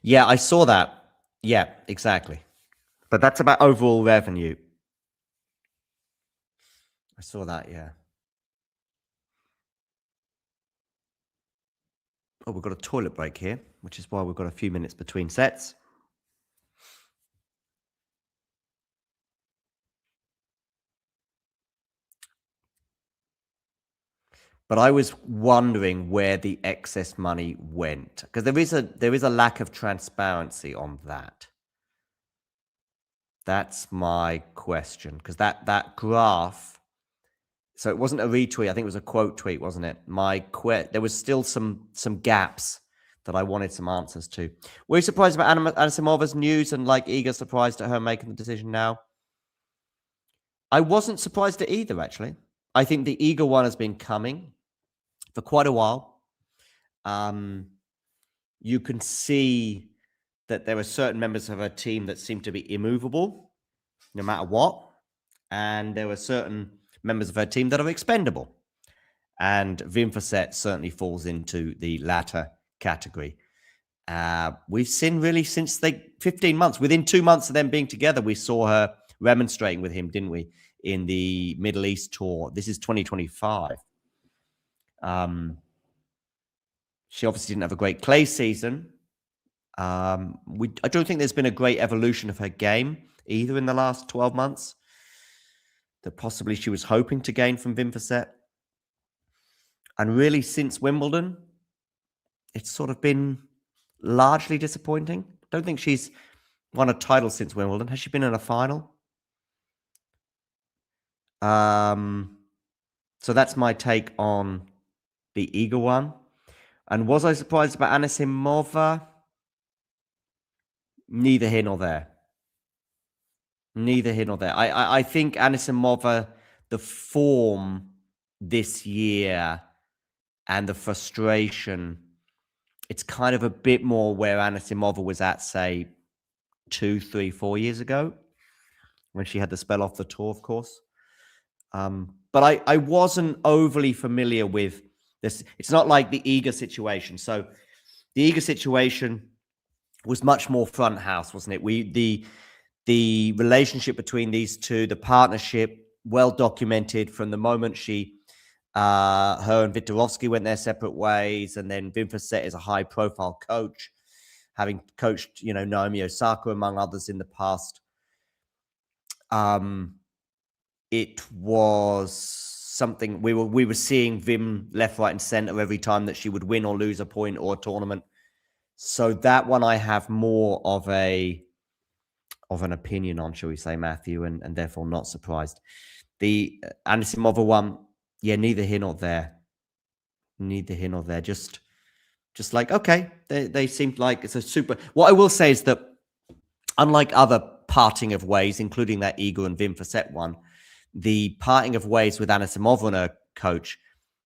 Yeah, I saw that. Yeah, exactly. But that's about overall revenue. I saw that, yeah. Oh, we've got a toilet break here, which is why we've got a few minutes between sets. But I was wondering where the excess money went, because there is a lack of transparency on that. That's my question, because that graph. So it wasn't a retweet. I think it was a quote tweet, wasn't it? There was still some gaps that I wanted some answers to. Were you surprised about Anisimova's news and like eager surprised at her making the decision now? I wasn't surprised at either, actually. I think the eager one has been coming for quite a while. You can see that there are certain members of her team that seem to be immovable, no matter what. And there are certain members of her team that are expendable. And Wim Fissette certainly falls into the latter category. We've seen really since 15 months, within 2 months of them being together, we saw her remonstrating with him, didn't we, in the Middle East tour. This is 2025. She obviously didn't have a great clay season. I don't think there's been a great evolution of her game either in the last 12 months that possibly she was hoping to gain from Wim Fissette. And really, since Wimbledon, it's sort of been largely disappointing. Don't think she's won a title since Wimbledon. Has she been in a final? So that's my take on the eager one. And was I surprised about Anisimova? Neither here nor there. Neither here nor there. I think Anisimova, the form this year and the frustration, it's kind of a bit more where Anisimova was at, say, 2, 3, 4 years ago, when she had the spell off the tour, of course. But I wasn't overly familiar with this. It's not like the eager situation. So the eager situation was much more front house, wasn't it? The relationship between these two, the partnership, well documented from the moment her and Viktorovsky went their separate ways, and then Wim Fissette is a high-profile coach, having coached, Naomi Osaka among others in the past. It was something we were seeing Wim left, right, and center every time that she would win or lose a point or a tournament. So that one I have more of an opinion on, shall we say, Matthew, and therefore not surprised. The Anisimova one, yeah, neither here nor there. Neither here nor there. Just like, okay, they seemed like it's a super. What I will say is that unlike other parting of ways, including that Igor and Wim Fissette one, the parting of ways with Anisimova and her coach,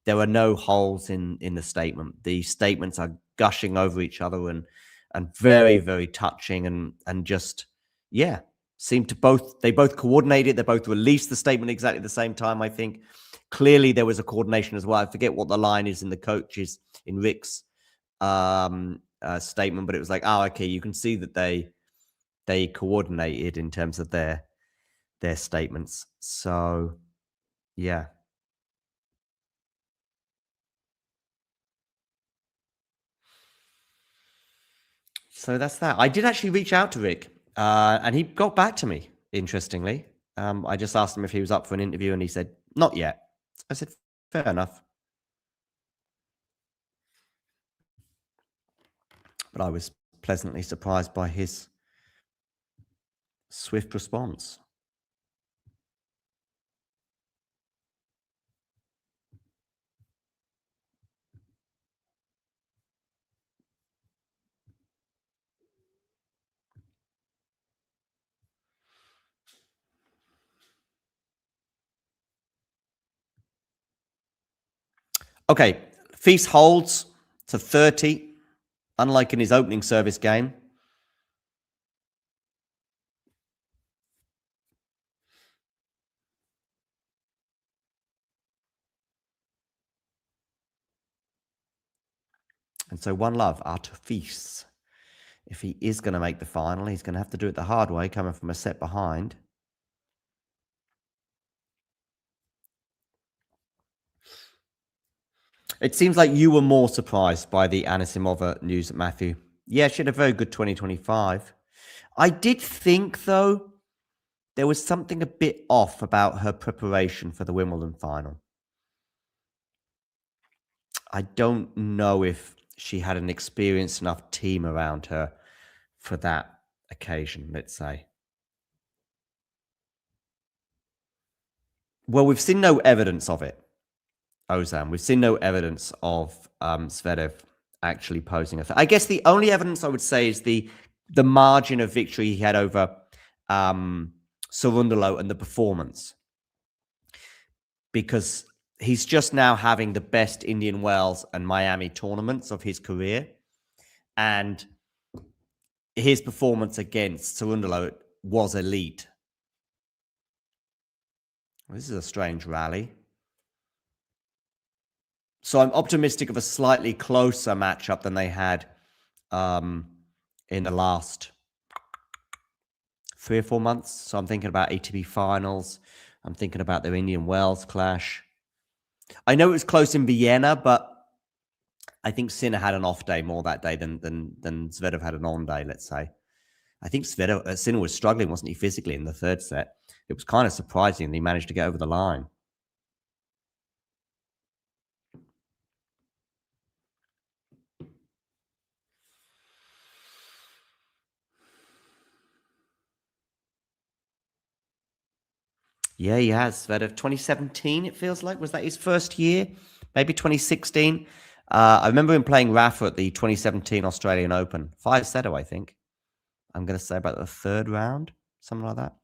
there are no holes in the statement. The statements are gushing over each other and very, very touching and just, yeah, they both coordinated. They both released the statement exactly at the same time, I think. Clearly, there was a coordination as well. I forget what the line is in Rick's statement, but it was like, okay, you can see that they coordinated in terms of their statements. So, yeah. So that's that. I did actually reach out to Rick, and he got back to me, interestingly. I just asked him if he was up for an interview, and he said, not yet. I said, fair enough. But I was pleasantly surprised by his swift response. Okay, Feast holds to 30, unlike in his opening service game. And so one love, Artifice. If he is going to make the final, he's going to have to do it the hard way, coming from a set behind. It seems like you were more surprised by the Anisimova news, Matthew. Yeah, she had a very good 2025. I did think, though, there was something a bit off about her preparation for the Wimbledon final. I don't know if she had an experienced enough team around her for that occasion, let's say. Well, we've seen no evidence of it, Ozan. We've seen no evidence of Zverev actually posing a threat. I guess the only evidence I would say is the margin of victory he had over Cerundolo and the performance. Because he's just now having the best Indian Wells and Miami tournaments of his career. And his performance against Cerundolo was elite. This is a strange rally. So I'm optimistic of a slightly closer matchup than they had in the last 3 or 4 months. So I'm thinking about ATP finals. I'm thinking about their Indian Wells clash. I know it was close in Vienna, but I think Sinner had an off day more that day than Zverev had an on day, let's say. I think Sinner was struggling, wasn't he, physically in the third set? It was kind of surprising that he managed to get over the line. Yeah, he has. Zverev, 2017, it feels like. Was that his first year? Maybe 2016? I remember him playing Rafa at the 2017 Australian Open. 5-setter, I think. I'm going to say about the third round, something like that.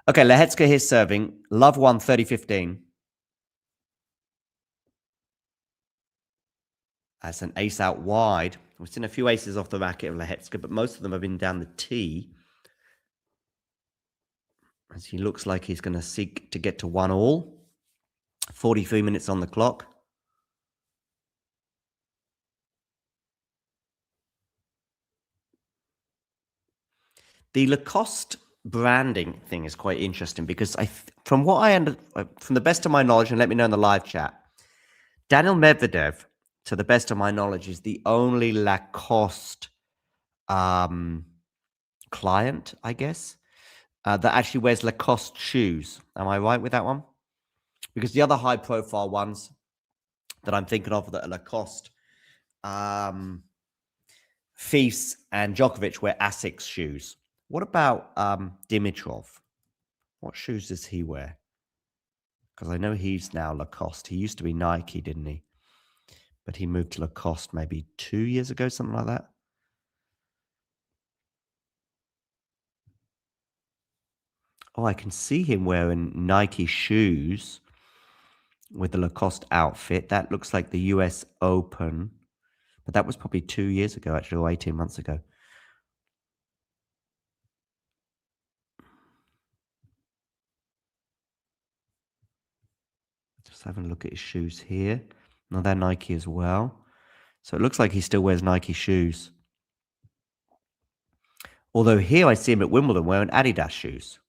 Okay, Lehecka here serving. Love won 30-15. That's an ace out wide. We've seen a few aces off the racket of Lehecka, but most of them have been down the tee. As he looks like he's going to seek to get to 1-all. 43 minutes on the clock. The Lacoste branding thing is quite interesting because from the best of my knowledge, and let me know in the live chat, Daniel Medvedev, to the best of my knowledge, is the only Lacoste client, I guess, that actually wears Lacoste shoes. Am I right with that one? Because the other high-profile ones that I'm thinking of that are Lacoste, Fils and Djokovic wear Asics shoes. What about Dimitrov? What shoes does he wear? Because I know he's now Lacoste. He used to be Nike, didn't he? But he moved to Lacoste maybe 2 years ago, something like that. Oh, I can see him wearing Nike shoes with the Lacoste outfit. That looks like the US Open. But that was probably 2 years ago, actually, or 18 months ago. Just having a look at his shoes here. Now they're Nike as well. So it looks like he still wears Nike shoes. Although here I see him at Wimbledon wearing Adidas shoes.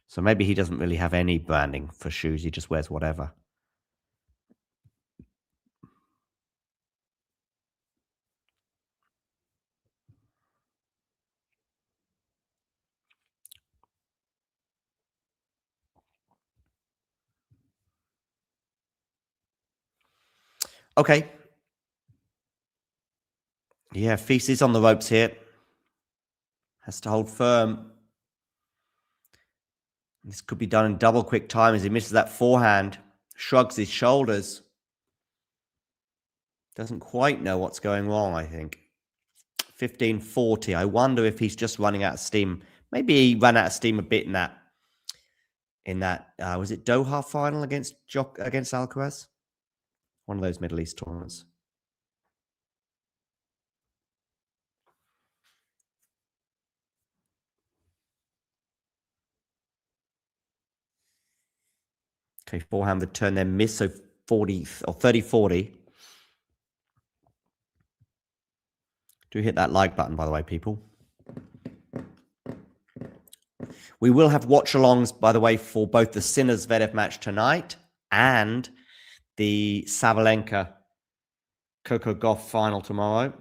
So maybe he doesn't really have any branding for shoes. He just wears whatever. Okay. Yeah, Fils is on the ropes here. Has to hold firm. This could be done in double quick time as he misses that forehand. Shrugs his shoulders. Doesn't quite know what's going wrong, I think. 15-40. I wonder if he's just running out of steam. Maybe he ran out of steam a bit in that. Was it Doha final against Alcaraz? One of those Middle East tournaments. Okay, forehand return then miss, so 40 or 30-40. Do hit that like button, by the way, people. We will have watch-alongs, by the way, for both the Sinner-Zverev match tonight and the Sabalenka Coco Gauff final tomorrow.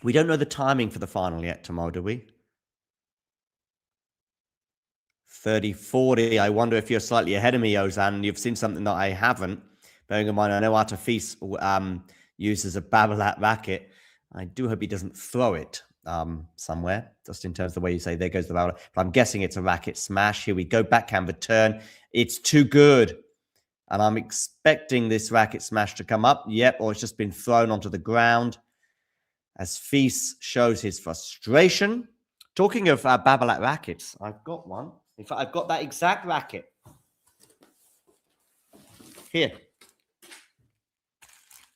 We don't know the timing for the final yet tomorrow, do we? 30:40. I wonder if you're slightly ahead of me, Ozan. You've seen something that I haven't. Bearing in mind, I know Artefis uses a Babolat racket. I do hope he doesn't throw it somewhere, just in terms of the way you say, there goes the Babolat. But I'm guessing it's a racket smash. Here we go, backhand return. It's too good. And I'm expecting this racket smash to come up. Yep, or it's just been thrown onto the ground. As Fils shows his frustration. Talking of Babolat rackets, I've got one. In fact, I've got that exact racket. Here.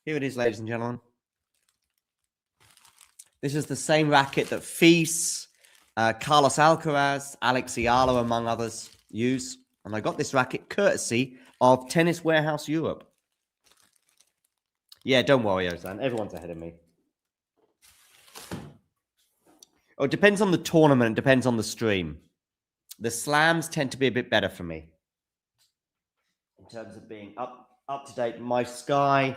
Here it is, ladies and gentlemen. This is the same racket that Fils, Carlos Alcaraz, Alex Ayala, among others, use. And I got this racket courtesy of Tennis Warehouse Europe. Yeah, don't worry, Ozan. Everyone's ahead of me. Oh, it depends on the tournament. It depends on the stream. The slams tend to be a bit better for me in terms of being up to date. My Sky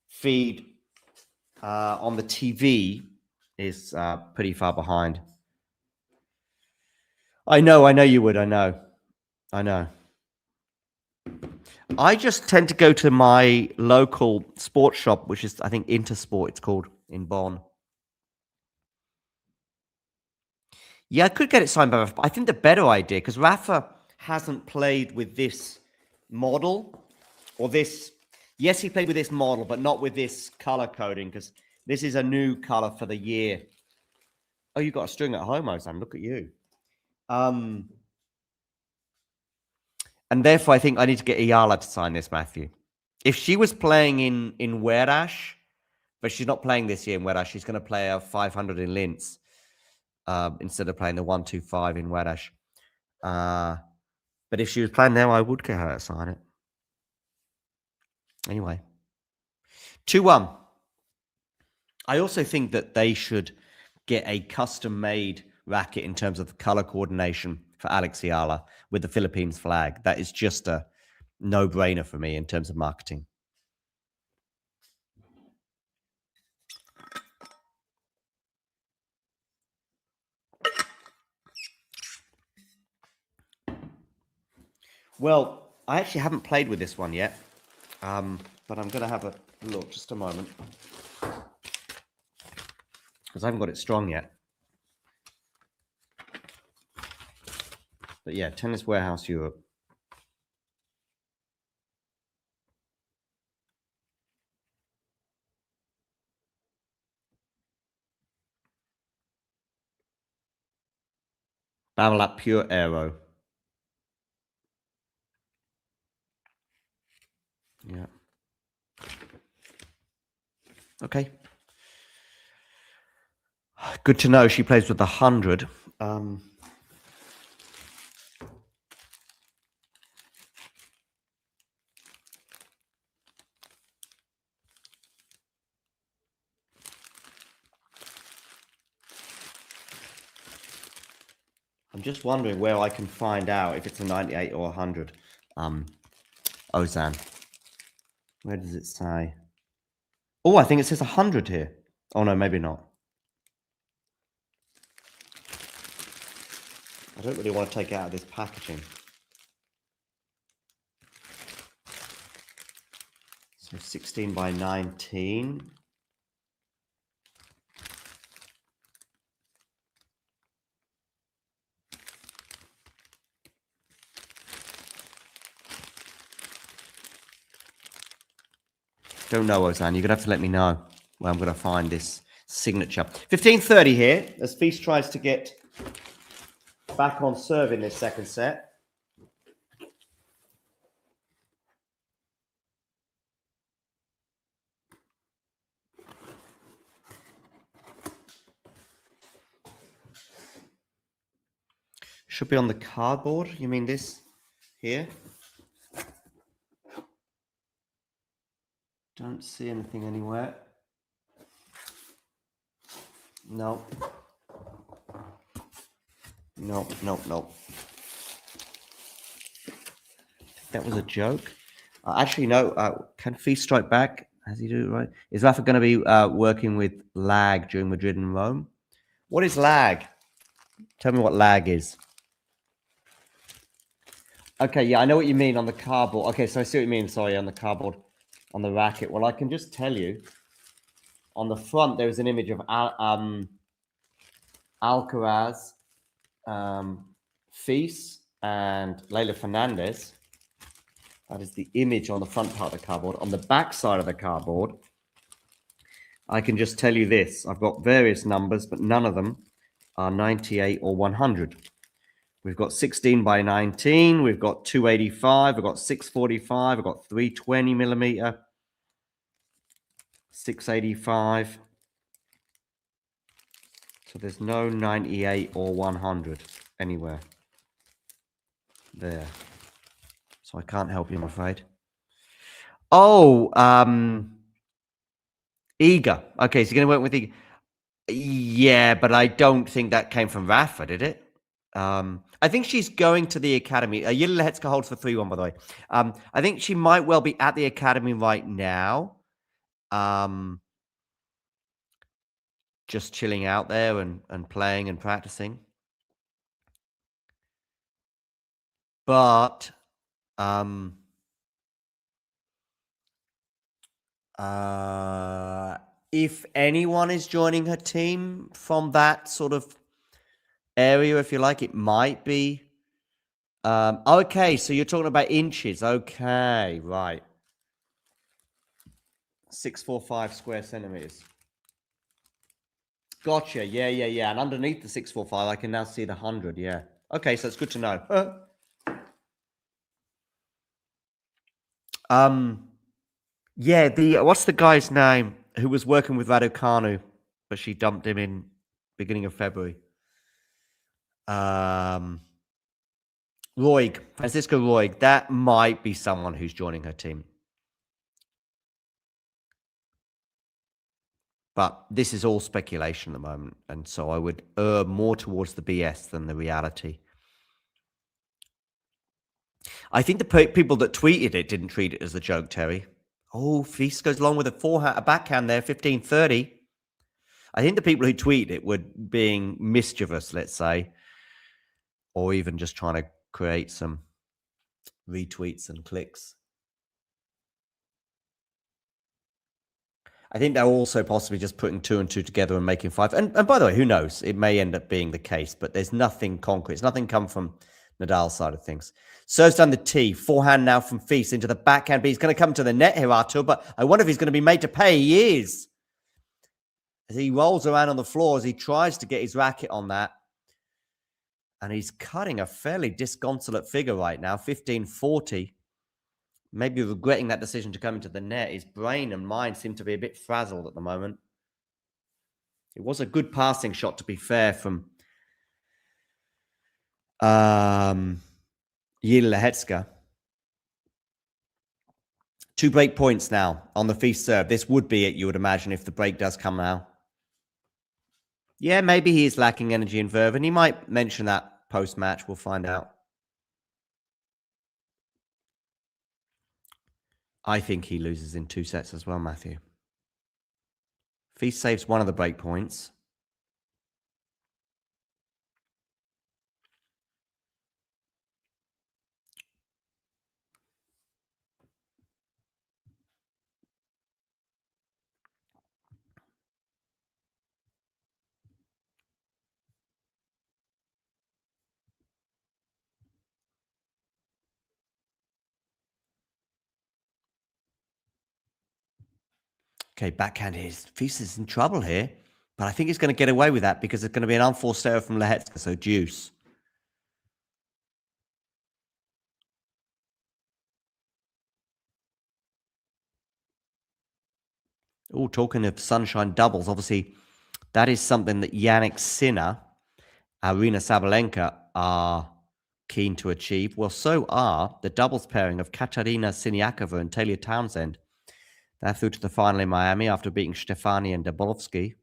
feed on the TV is pretty far behind. I know you would. I know. I just tend to go to my local sports shop, which is, I think, Intersport, it's called, in Bonn. Yeah, I could get it signed by Rafa, but I think the better idea, because Rafa hasn't played with this model or this. Yes, he played with this model, but not with this color coding, because this is a new color for the year. Oh, you got a string at home, Ozan. Look at you. And therefore, I think I need to get Ayala to sign this, Matthew. If she was playing in Werash, but she's not playing this year in Werash, she's going to play a 500 in Linz. Instead of playing the 125 in Werash. But if she was playing there, I would get her to sign it. Anyway. 2-1. I also think that they should get a custom-made racket in terms of color coordination for Alex Ayala with the Philippines flag. That is just a no-brainer for me in terms of marketing. Well, I actually haven't played with this one yet, but I'm going to have a look, just a moment, because I haven't got it strong yet. But yeah, Tennis Warehouse Europe. Babolat Pure Aero. Yeah. Okay. Good to know she plays with the 100. I'm just wondering where I can find out if it's a 98 or 100. Ozan. Where does it say? Oh, I think it says 100 here. Oh, no, maybe not. I don't really want to take it out of this packaging. So 16 by 19. Don't know, Ozan. You're going to have to let me know where I'm going to find this signature. 15:30 here, as Fils tries to get back on serve in this second set. Should be on the cardboard. You mean this here? Don't see anything anywhere. No. No. That was a joke. Actually, no. Can Feast strike back? Has he do it right? Is Rafa going to be working with lag during Madrid and Rome? What is lag? Tell me what lag is. Okay, yeah, I know what you mean on the cardboard. Okay, so I see what you mean. Sorry, on the cardboard, on the racket. Well, I can just tell you. On the front, there is an image of Alcaraz, Feast, and Leila Fernandez. That is the image on the front part of the cardboard. On the back side of the cardboard, I can just tell you this. I've got various numbers, but none of them are 98 or 100. We've got 16 by 19. We've got 285. We've got 645. We've got 320 millimeter. 685. So there's no 98 or 100 anywhere. There. So I can't help you, I'm afraid. Oh, Iga. Okay, so you're going to work with Iga. Yeah, but I don't think that came from Rafa, did it? I think she's going to the academy. Jiri Lehecka holds for 3-1, by the way. I think she might well be at the academy right now. Just chilling out there and playing and practicing. But if anyone is joining her team from that sort of area, if you like, it might be. Okay, so you're talking about inches. Okay, right. 645 square centimeters. Gotcha. Yeah. And underneath the 645, I can now see the 100. Yeah. Okay, so it's good to know. Yeah, what's the guy's name who was working with Raducanu, but she dumped him in beginning of February? Francisco Roig. That might be someone who's joining her team. But this is all speculation at the moment, and so I would err more towards the BS than the reality. I think the people that tweeted it didn't treat it as a joke, Terry. Oh, Feast goes along with a backhand there, 15-30. I think the people who tweeted it were being mischievous, let's say, or even just trying to create some retweets and clicks. I think they're also possibly just putting 2 and 2 together and making 5. And by the way, who knows? It may end up being the case, but there's nothing concrete. It's nothing come from Nadal's side of things. Serves down the tee. Forehand now from Feast into the backhand. But he's going to come to the net here, Artur. But I wonder if he's going to be made to pay. He is. As he rolls around on the floor, as he tries to get his racket on that. And he's cutting a fairly disconsolate figure right now, 15-40. Maybe regretting that decision to come into the net. His brain and mind seem to be a bit frazzled at the moment. It was a good passing shot, to be fair, from Jiri Lehecka. 2 break points now on the Feast serve. This would be it, you would imagine, if the break does come now. Yeah, maybe he is lacking energy and verve, and he might mention that post-match. We'll find out. I think he loses in 2 sets as well, Matthew. Feast saves one of the break points. Okay, backhand here. Feast is in trouble here, but I think he's going to get away with that because it's going to be an unforced error from Lehecka, so deuce. Oh, talking of sunshine doubles, obviously that is something that Jannik Sinner, Arina Sabalenka are keen to achieve. Well, so are the doubles pairing of Katarina Siniakova and Taylor Townsend. They're through to the final in Miami after beating Stefani and Dabrowski.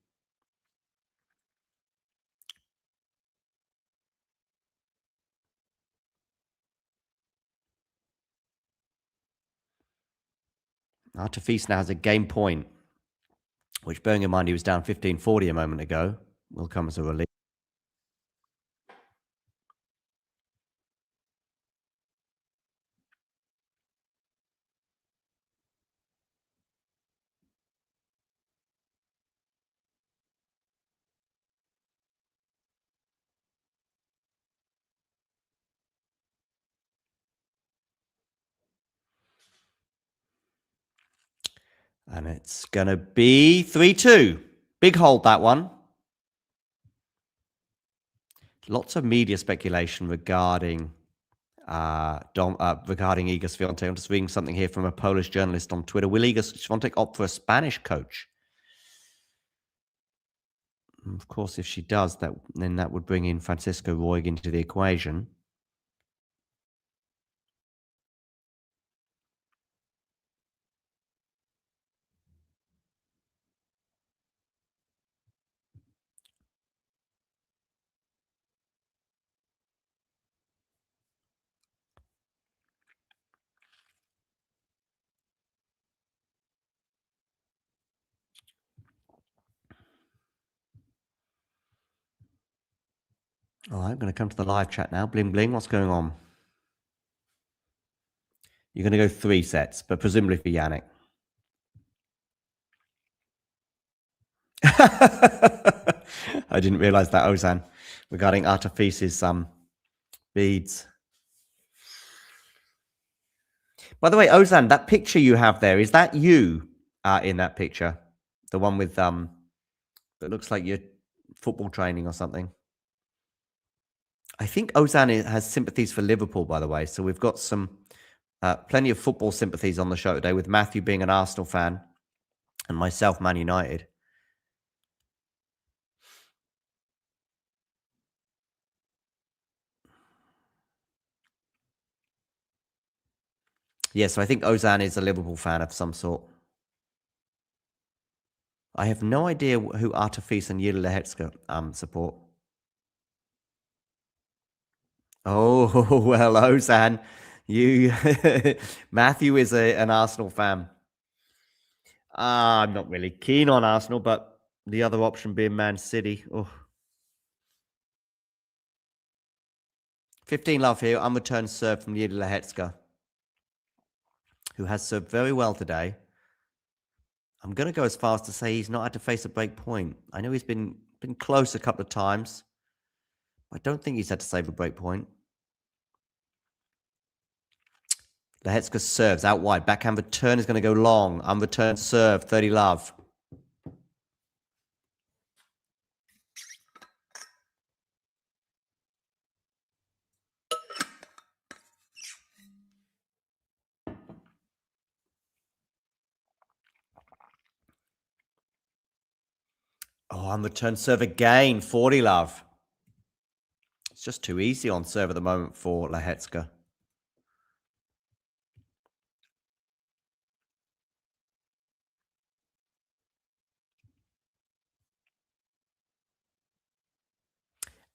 Artifice now has a game point, which, bearing in mind he was down 15-40 a moment ago, will come as a relief. And it's going to be 3-2. Big hold, that one. Lots of media speculation regarding Iga Swiatek. I'm just reading something here from a Polish journalist on Twitter. Will Iga Swiatek opt for a Spanish coach? Of course, if she does, then that would bring in Francisco Roig into the equation. All right, I'm going to come to the live chat now. Bling, bling, what's going on? You're going to go 3 sets, but presumably for Yannick. I didn't realize that, Ozan, regarding Artifice's beads. By the way, Ozan, that picture you have there, is that you in that picture? The one with that looks like your football training or something. I think Ozan has sympathies for Liverpool, by the way. So we've got some plenty of football sympathies on the show today, with Matthew being an Arsenal fan and myself Man United. Yeah, so I think Ozan is a Liverpool fan of some sort. I have no idea who Artifice and Jiri Lehecka support. Oh, well, Ozan, you Matthew is an Arsenal fan. I'm not really keen on Arsenal, but the other option being Man City. Oh. 15 love here. Unreturned serve from Jiri Lehecka, who has served very well today. I'm going to go as far as to say he's not had to face a break point. I know he's been close a couple of times. I don't think he's had to save a break point. Lehecka serves out wide. Backhand return is going to go long. Unreturned serve, 30 love. Oh, unreturned serve again, 40 love. It's just too easy on serve at the moment for Lehecka.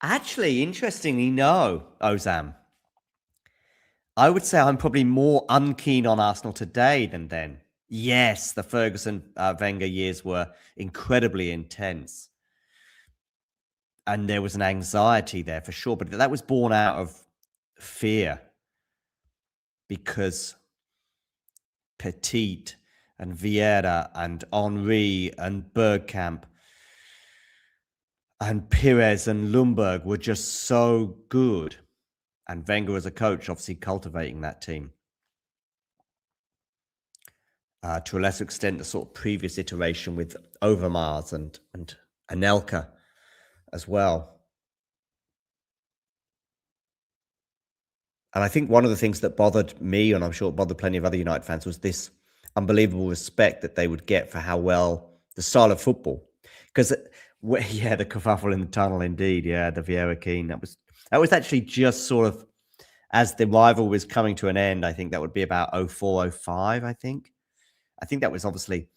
Actually, interestingly, no, Ozan. I would say I'm probably more unkeen on Arsenal today than then. Yes, the Ferguson Wenger years were incredibly intense. And there was an anxiety there for sure, but that was born out of fear, because Petit and Vieira and Henry and Bergkamp and Pires and Lundberg were just so good. And Wenger as a coach, obviously cultivating that team. To a lesser extent, the sort of previous iteration with Overmars and Anelka as well. And I think one of the things that bothered me, and I'm sure it bothered plenty of other United fans, was this unbelievable respect that they would get for how well the style of football. Because, yeah, the kerfuffle in the tunnel, indeed. Yeah, the Vieira Keane. That was That was actually just sort of as the rival was coming to an end. I think that would be about 04, 05, I think. I think that was obviously,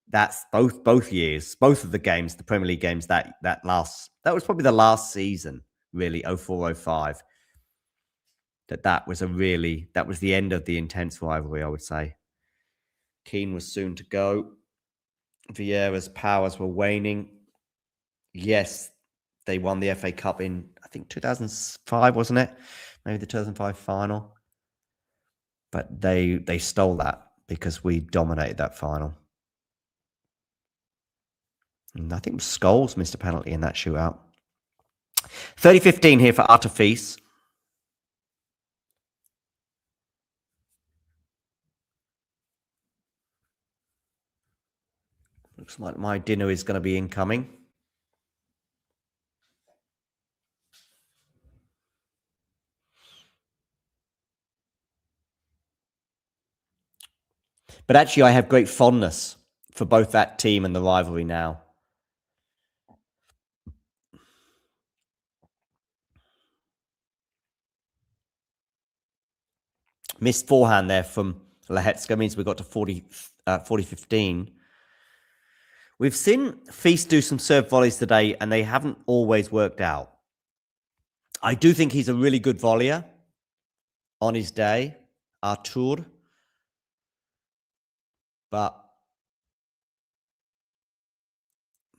that's both years, both of the games, the Premier League games, that was probably the last season, really, 04, 05. That was the end of the intense rivalry, I would say. Keane was soon to go. Vieira's powers were waning. Yes, they won the FA Cup in, I think, 2005, wasn't it? Maybe the 2005 final. But they stole that because we dominated that final. And I think Scholes missed a penalty in that shootout. 30-15 here for Artifice. Looks like my dinner is going to be incoming. But actually, I have great fondness for both that team and the rivalry now. Missed forehand there from Lehecka means we got to 40-15. We've seen Feast do some serve volleys today, and they haven't always worked out. I do think he's a really good volleyer on his day, Artur. But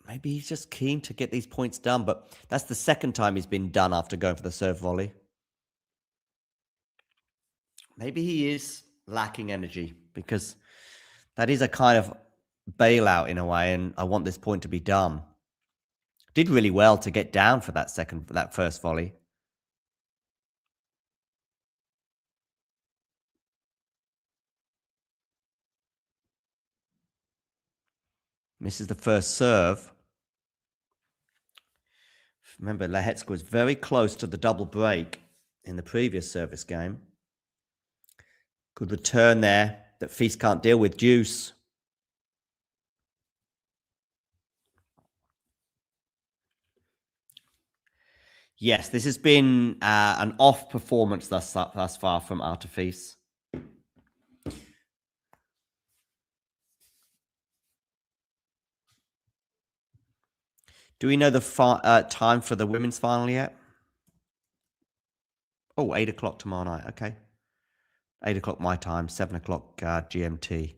maybe he's just keen to get these points done. But that's the second time he's been done after going for the serve volley. Maybe he is lacking energy, because that is a kind of bailout in a way, and I want this point to be done. Did really well to get down for that first volley. Misses the first serve. Remember, Lehecka was very close to the double break in the previous service game. Good return there that Feast can't deal with. Deuce. Yes, this has been an off performance thus far from Artifice. Do we know the time for the women's final yet? Oh, 8 o'clock tomorrow night. Okay. 8 o'clock my time, 7 o'clock GMT.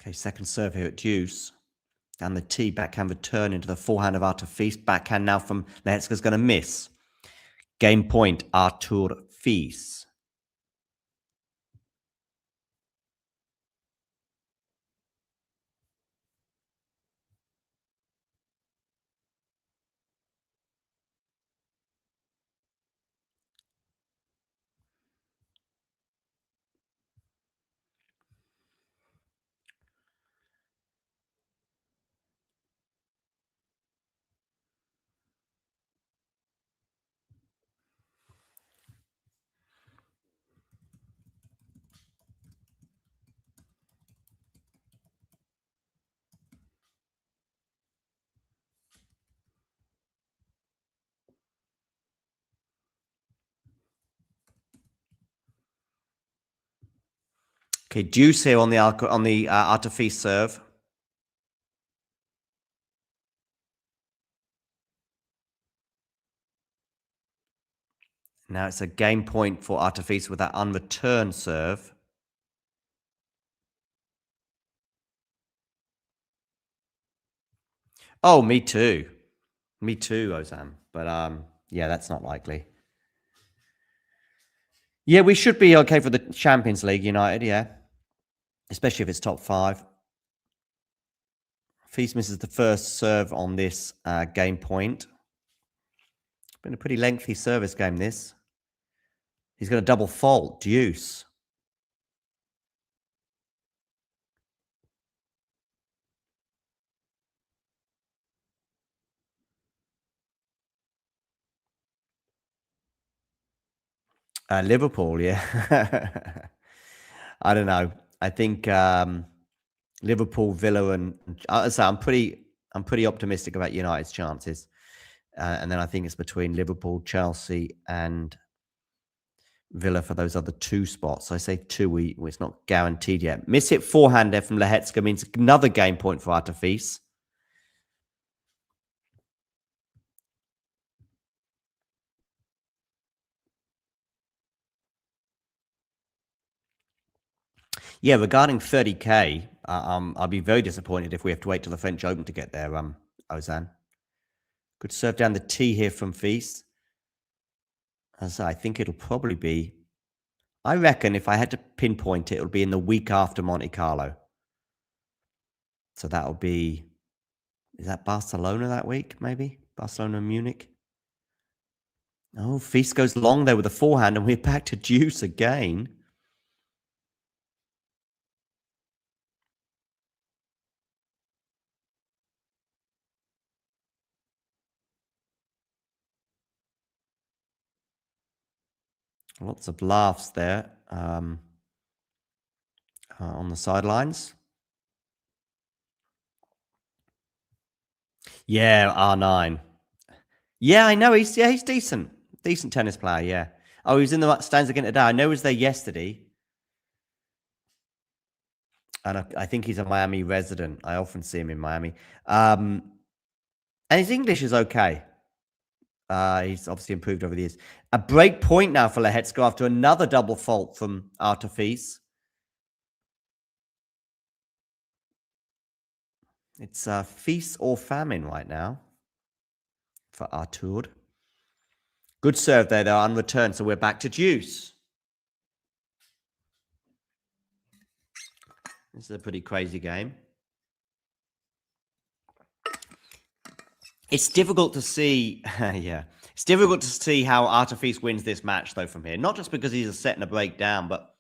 Okay, second serve here at Deuce. And the T backhand return into the forehand of Artifice. Backhand now from Lehecka's going to miss. Game point, Artifice. Okay, Deuce here on the Artifice serve. Now it's a game point for Artifice with that unreturned serve. Oh, me too. Me too, Ozan. But yeah, that's not likely. Yeah, we should be okay for the Champions League, United, yeah. Especially if it's top 5. Feast misses the first serve on this game point. Been a pretty lengthy service game, this. He's going to double fault. Deuce. Liverpool, yeah. I don't know. I think Liverpool, Villa, and so I'm pretty optimistic about United's chances. And then I think it's between Liverpool, Chelsea, and Villa for those other two spots. So I say two. It's not guaranteed yet. Miss hit forehand there from Lehecka means another game point for Artefis. Yeah, regarding 30K, I'll be very disappointed if we have to wait till the French Open to get there, Ozan. Good serve down the tee here from Feast. As I think it'll probably be, I reckon if I had to pinpoint it, it'll be in the week after Monte Carlo. So that'll be, is that Barcelona that week, maybe? Barcelona and Munich? Oh, Feast goes long there with a forehand, and we're back to deuce again. Lots of laughs there on the sidelines. Yeah, R9. Yeah, I know. He's decent. Decent tennis player, yeah. Oh, he was in the stands again today. I know he was there yesterday. And I think he's a Miami resident. I often see him in Miami. And his English is okay. He's obviously improved over the years. A break point now for Lehecka after another double fault from Artefis. It's feast or famine right now for Artur. Good serve there, though, unreturned. So we're back to deuce. This is a pretty crazy game. It's difficult to see, yeah. It's difficult to see how Artefis wins this match, though, from here. Not just because he's a set and a break down, but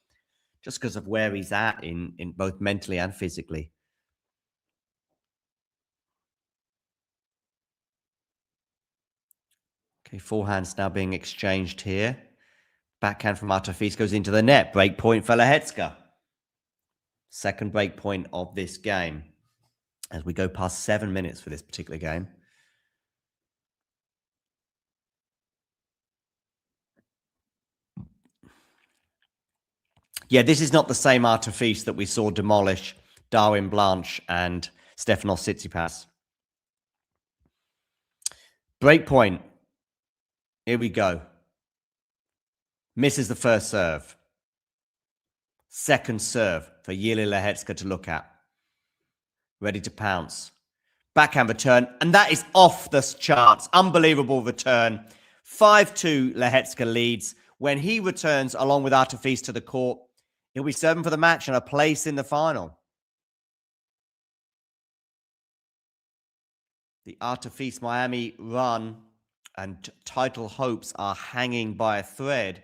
just because of where he's at in both mentally and physically. Okay, forehands now being exchanged here. Backhand from Artefis goes into the net. Break point for Lehecka. Second break point of this game. As we go past 7 minutes for this particular game. Yeah, this is not the same Artefis that we saw demolish Darwin Blanche and Stefanos Tsitsipas. Break point. Here we go. Misses the first serve. Second serve for Jiri Lehecka to look at. Ready to pounce. Backhand return, and that is off the charts. Unbelievable return. 5-2 Lehecka leads. When he returns along with Artefis to the court, he'll be serving for the match and a place in the final. The Artefis Miami run and title hopes are hanging by a thread,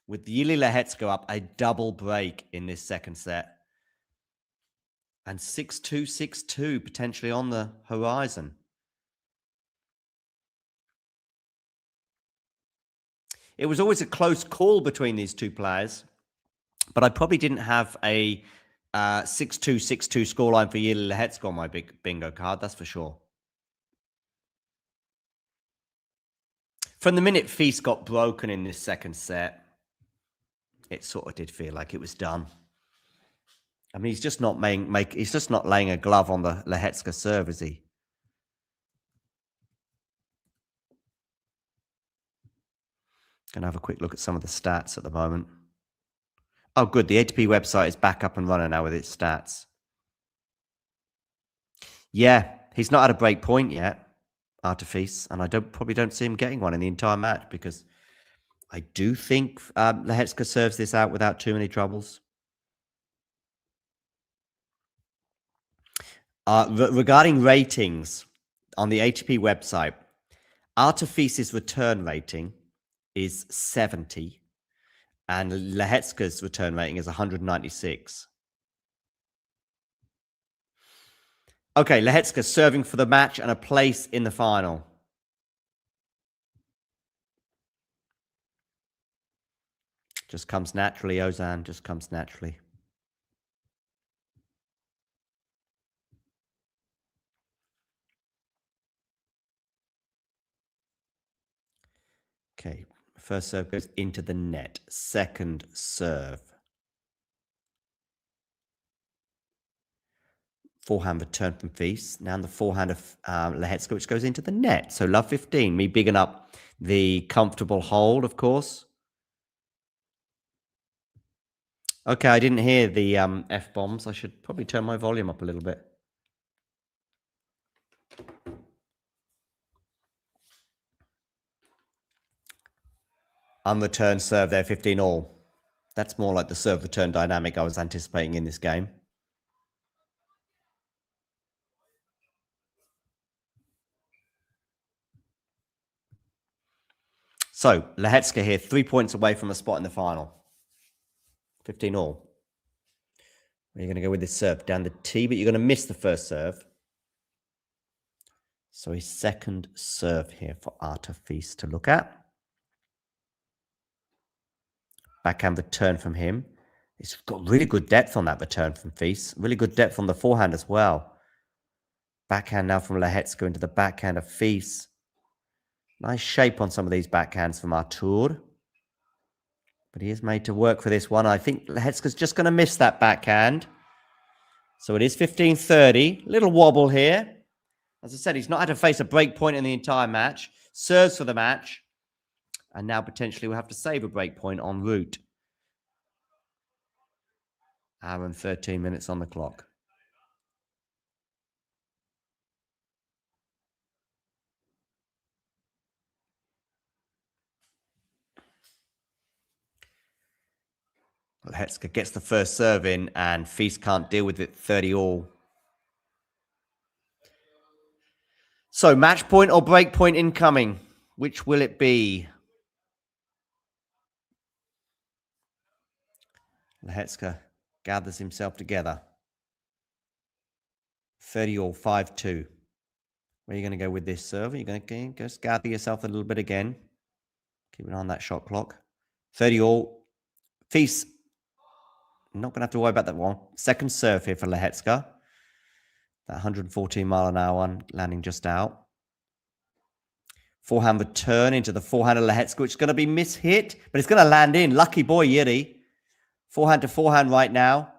with Jiri Lehecka up a double break in this second set. And 6-2, 6-2 potentially on the horizon. It was always a close call between these two players, but I probably didn't have a 6-2, 6-2 scoreline for Jiri Lehecka on my big bingo card, that's for sure. From the minute Feast got broken in this second set, it sort of did feel like it was done. I mean, he's just not he's just not laying a glove on the Lehecka serve, is he? Gonna have a quick look at some of the stats at the moment. Oh, good. The ATP website is back up and running now with its stats. Yeah, he's not at a break point yet, Artefis, and I probably don't see him getting one in the entire match because I do think Lehecka serves this out without too many troubles. Regarding ratings on the ATP website, Artefis's return rating is 70 and Lehecka's return rating is 196. Okay, Lehecka serving for the match and a place in the final. Just comes naturally, Ozan. Just comes naturally. Okay. First serve goes into the net. Second serve. Forehand return from Feast. Now the forehand of Lehecka, which goes into the net. So love 15. Me bigging up the comfortable hold, of course. Okay, I didn't hear the F-bombs. I should probably turn my volume up a little bit. Unreturned serve there, 15 all. That's more like the serve return dynamic I was anticipating in this game. So, Lehecka here, 3 points away from a spot in the final. 15 all. You're going to go with this serve down the tee, but you're going to miss the first serve. So his second serve here for Arthur Feast to look at. Backhand return from him. He's got really good depth on that return from Feast. Really good depth on the forehand as well. Backhand now from Lehecka into the backhand of Feast. Nice shape on some of these backhands from Artur. But he is made to work for this one. I think Lehecka's just going to miss that backhand. So it is 15-30. Little wobble here. As I said, he's not had to face a break point in the entire match. Serves for the match. And now potentially we'll have to save a break point en route. Hour and 13 minutes on the clock. Lehecka gets the first serve in and Feast can't deal with it, 30 all. So match point or break point incoming? Which will it be? Lehecka gathers himself together. 30 all, 5-2. Where are you going to go with this serve? Are you going to just gather yourself a little bit again? Keep an eye on that shot clock. 30 all. Feast. Not going to have to worry about that one. Second serve here for Lehecka. That 114 mile an hour one landing just out. Forehand return into the forehand of Lehecka, which is going to be mishit, but it's going to land in. Lucky boy, Jiri. Forehand to forehand right now.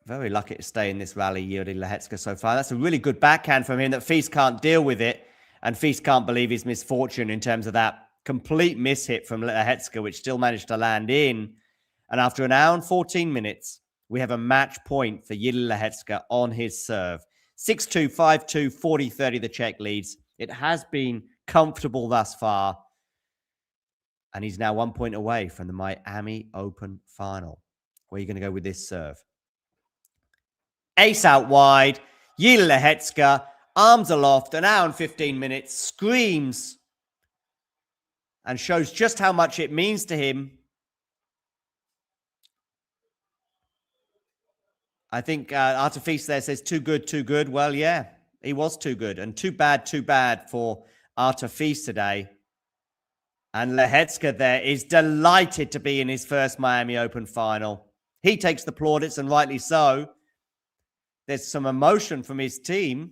Very lucky to stay in this rally, Jiri Lehecka so far. That's a really good backhand from him that Feast can't deal with it. And Feast can't believe his misfortune in terms of that complete mishit from Lehecka, which still managed to land in. And after an hour and 14 minutes, we have a match point for Jiri Lehecka on his serve. 6-2, 5-2, 40-30, the Czech leads. It has been comfortable thus far. And he's now 1 point away from the Miami Open final. Where are you going to go with this serve? Ace out wide. Jiri Lehecka, arms aloft, an hour and 15 minutes, screams and shows just how much it means to him. I think Arthur Feast there says too good, too good. Well, yeah, he was too good. And too bad for Arthur Feast today. And Lehecka there is delighted to be in his first Miami Open final. He takes the plaudits, and rightly so. There's some emotion from his team,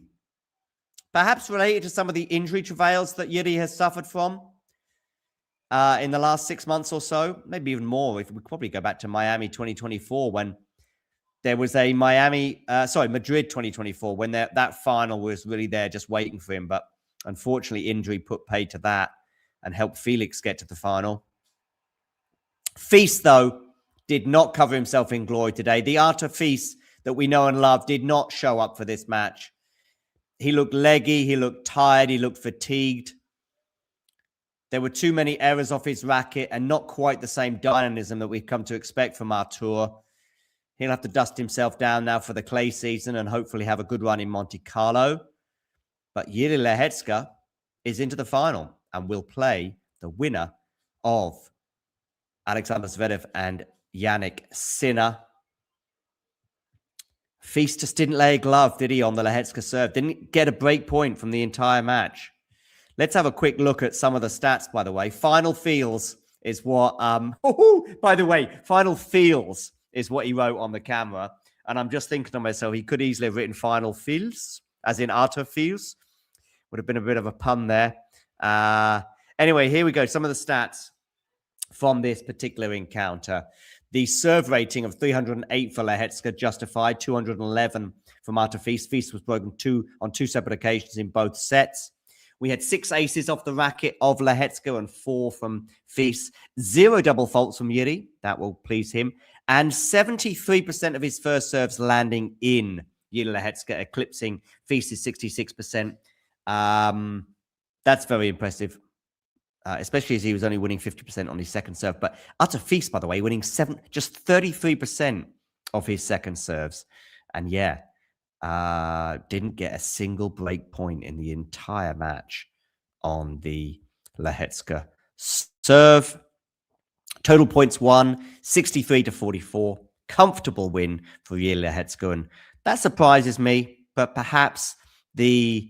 perhaps related to some of the injury travails that Jiri has suffered from in the last 6 months or so. Maybe even more. If we probably go back to Miami 2024 when there was a Madrid 2024 when that final was really there just waiting for him. But unfortunately, injury put paid to that and helped Felix get to the final. Feast, though, did not cover himself in glory today. The Arthur Feast that we know and love did not show up for this match. He looked leggy, he looked tired, he looked fatigued. There were too many errors off his racket and not quite the same dynamism that we've come to expect from Artur. He'll have to dust himself down now for the clay season and hopefully have a good run in Monte Carlo. But Jiri Lehecka is into the final and will play the winner of Alexander Zverev and Yannick Sinner. Feast just didn't lay a glove, did he, on the Lehecka serve? Didn't get a break point from the entire match. Let's have a quick look at some of the stats, by the way. Final feels is what, by the way, final feels is what he wrote on the camera. And I'm just thinking to myself, he could easily have written final feels, as in Arthur feels. Would have been a bit of a pun there. Anyway, here we go. Some of the stats from this particular encounter. The serve rating of 308 for Lehecka justified, 211 from Arthur Feast. Feast was broken on two separate occasions in both sets. We had 6 aces off the racket of Lehecka and 4 from Feast. 0 double faults from Jiri. That will please him. And 73% of his first serves landing in Jiri Lehecka, eclipsing Feast's 66%. That's very impressive. Especially as he was only winning 50% on his second serve. But Arthur Feast, by the way, winning just 33% of his second serves. And yeah, didn't get a single break point in the entire match on the Lehecka serve. Total points won, 63-44. Comfortable win for Jiri Lehecka. And that surprises me, but perhaps the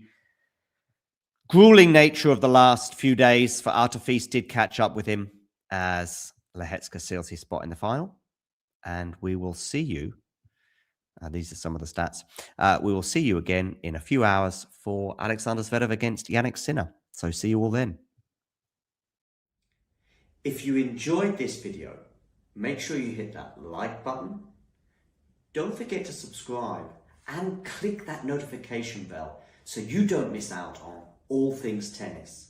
grueling nature of the last few days for Arthur Feast did catch up with him as Lehecka seals his spot in the final. And we will see you. These are some of the stats. We will see you again in a few hours for Alexander Zverev against Jannik Sinner. So see you all then. If you enjoyed this video, make sure you hit that like button. Don't forget to subscribe and click that notification bell so you don't miss out on all things tennis.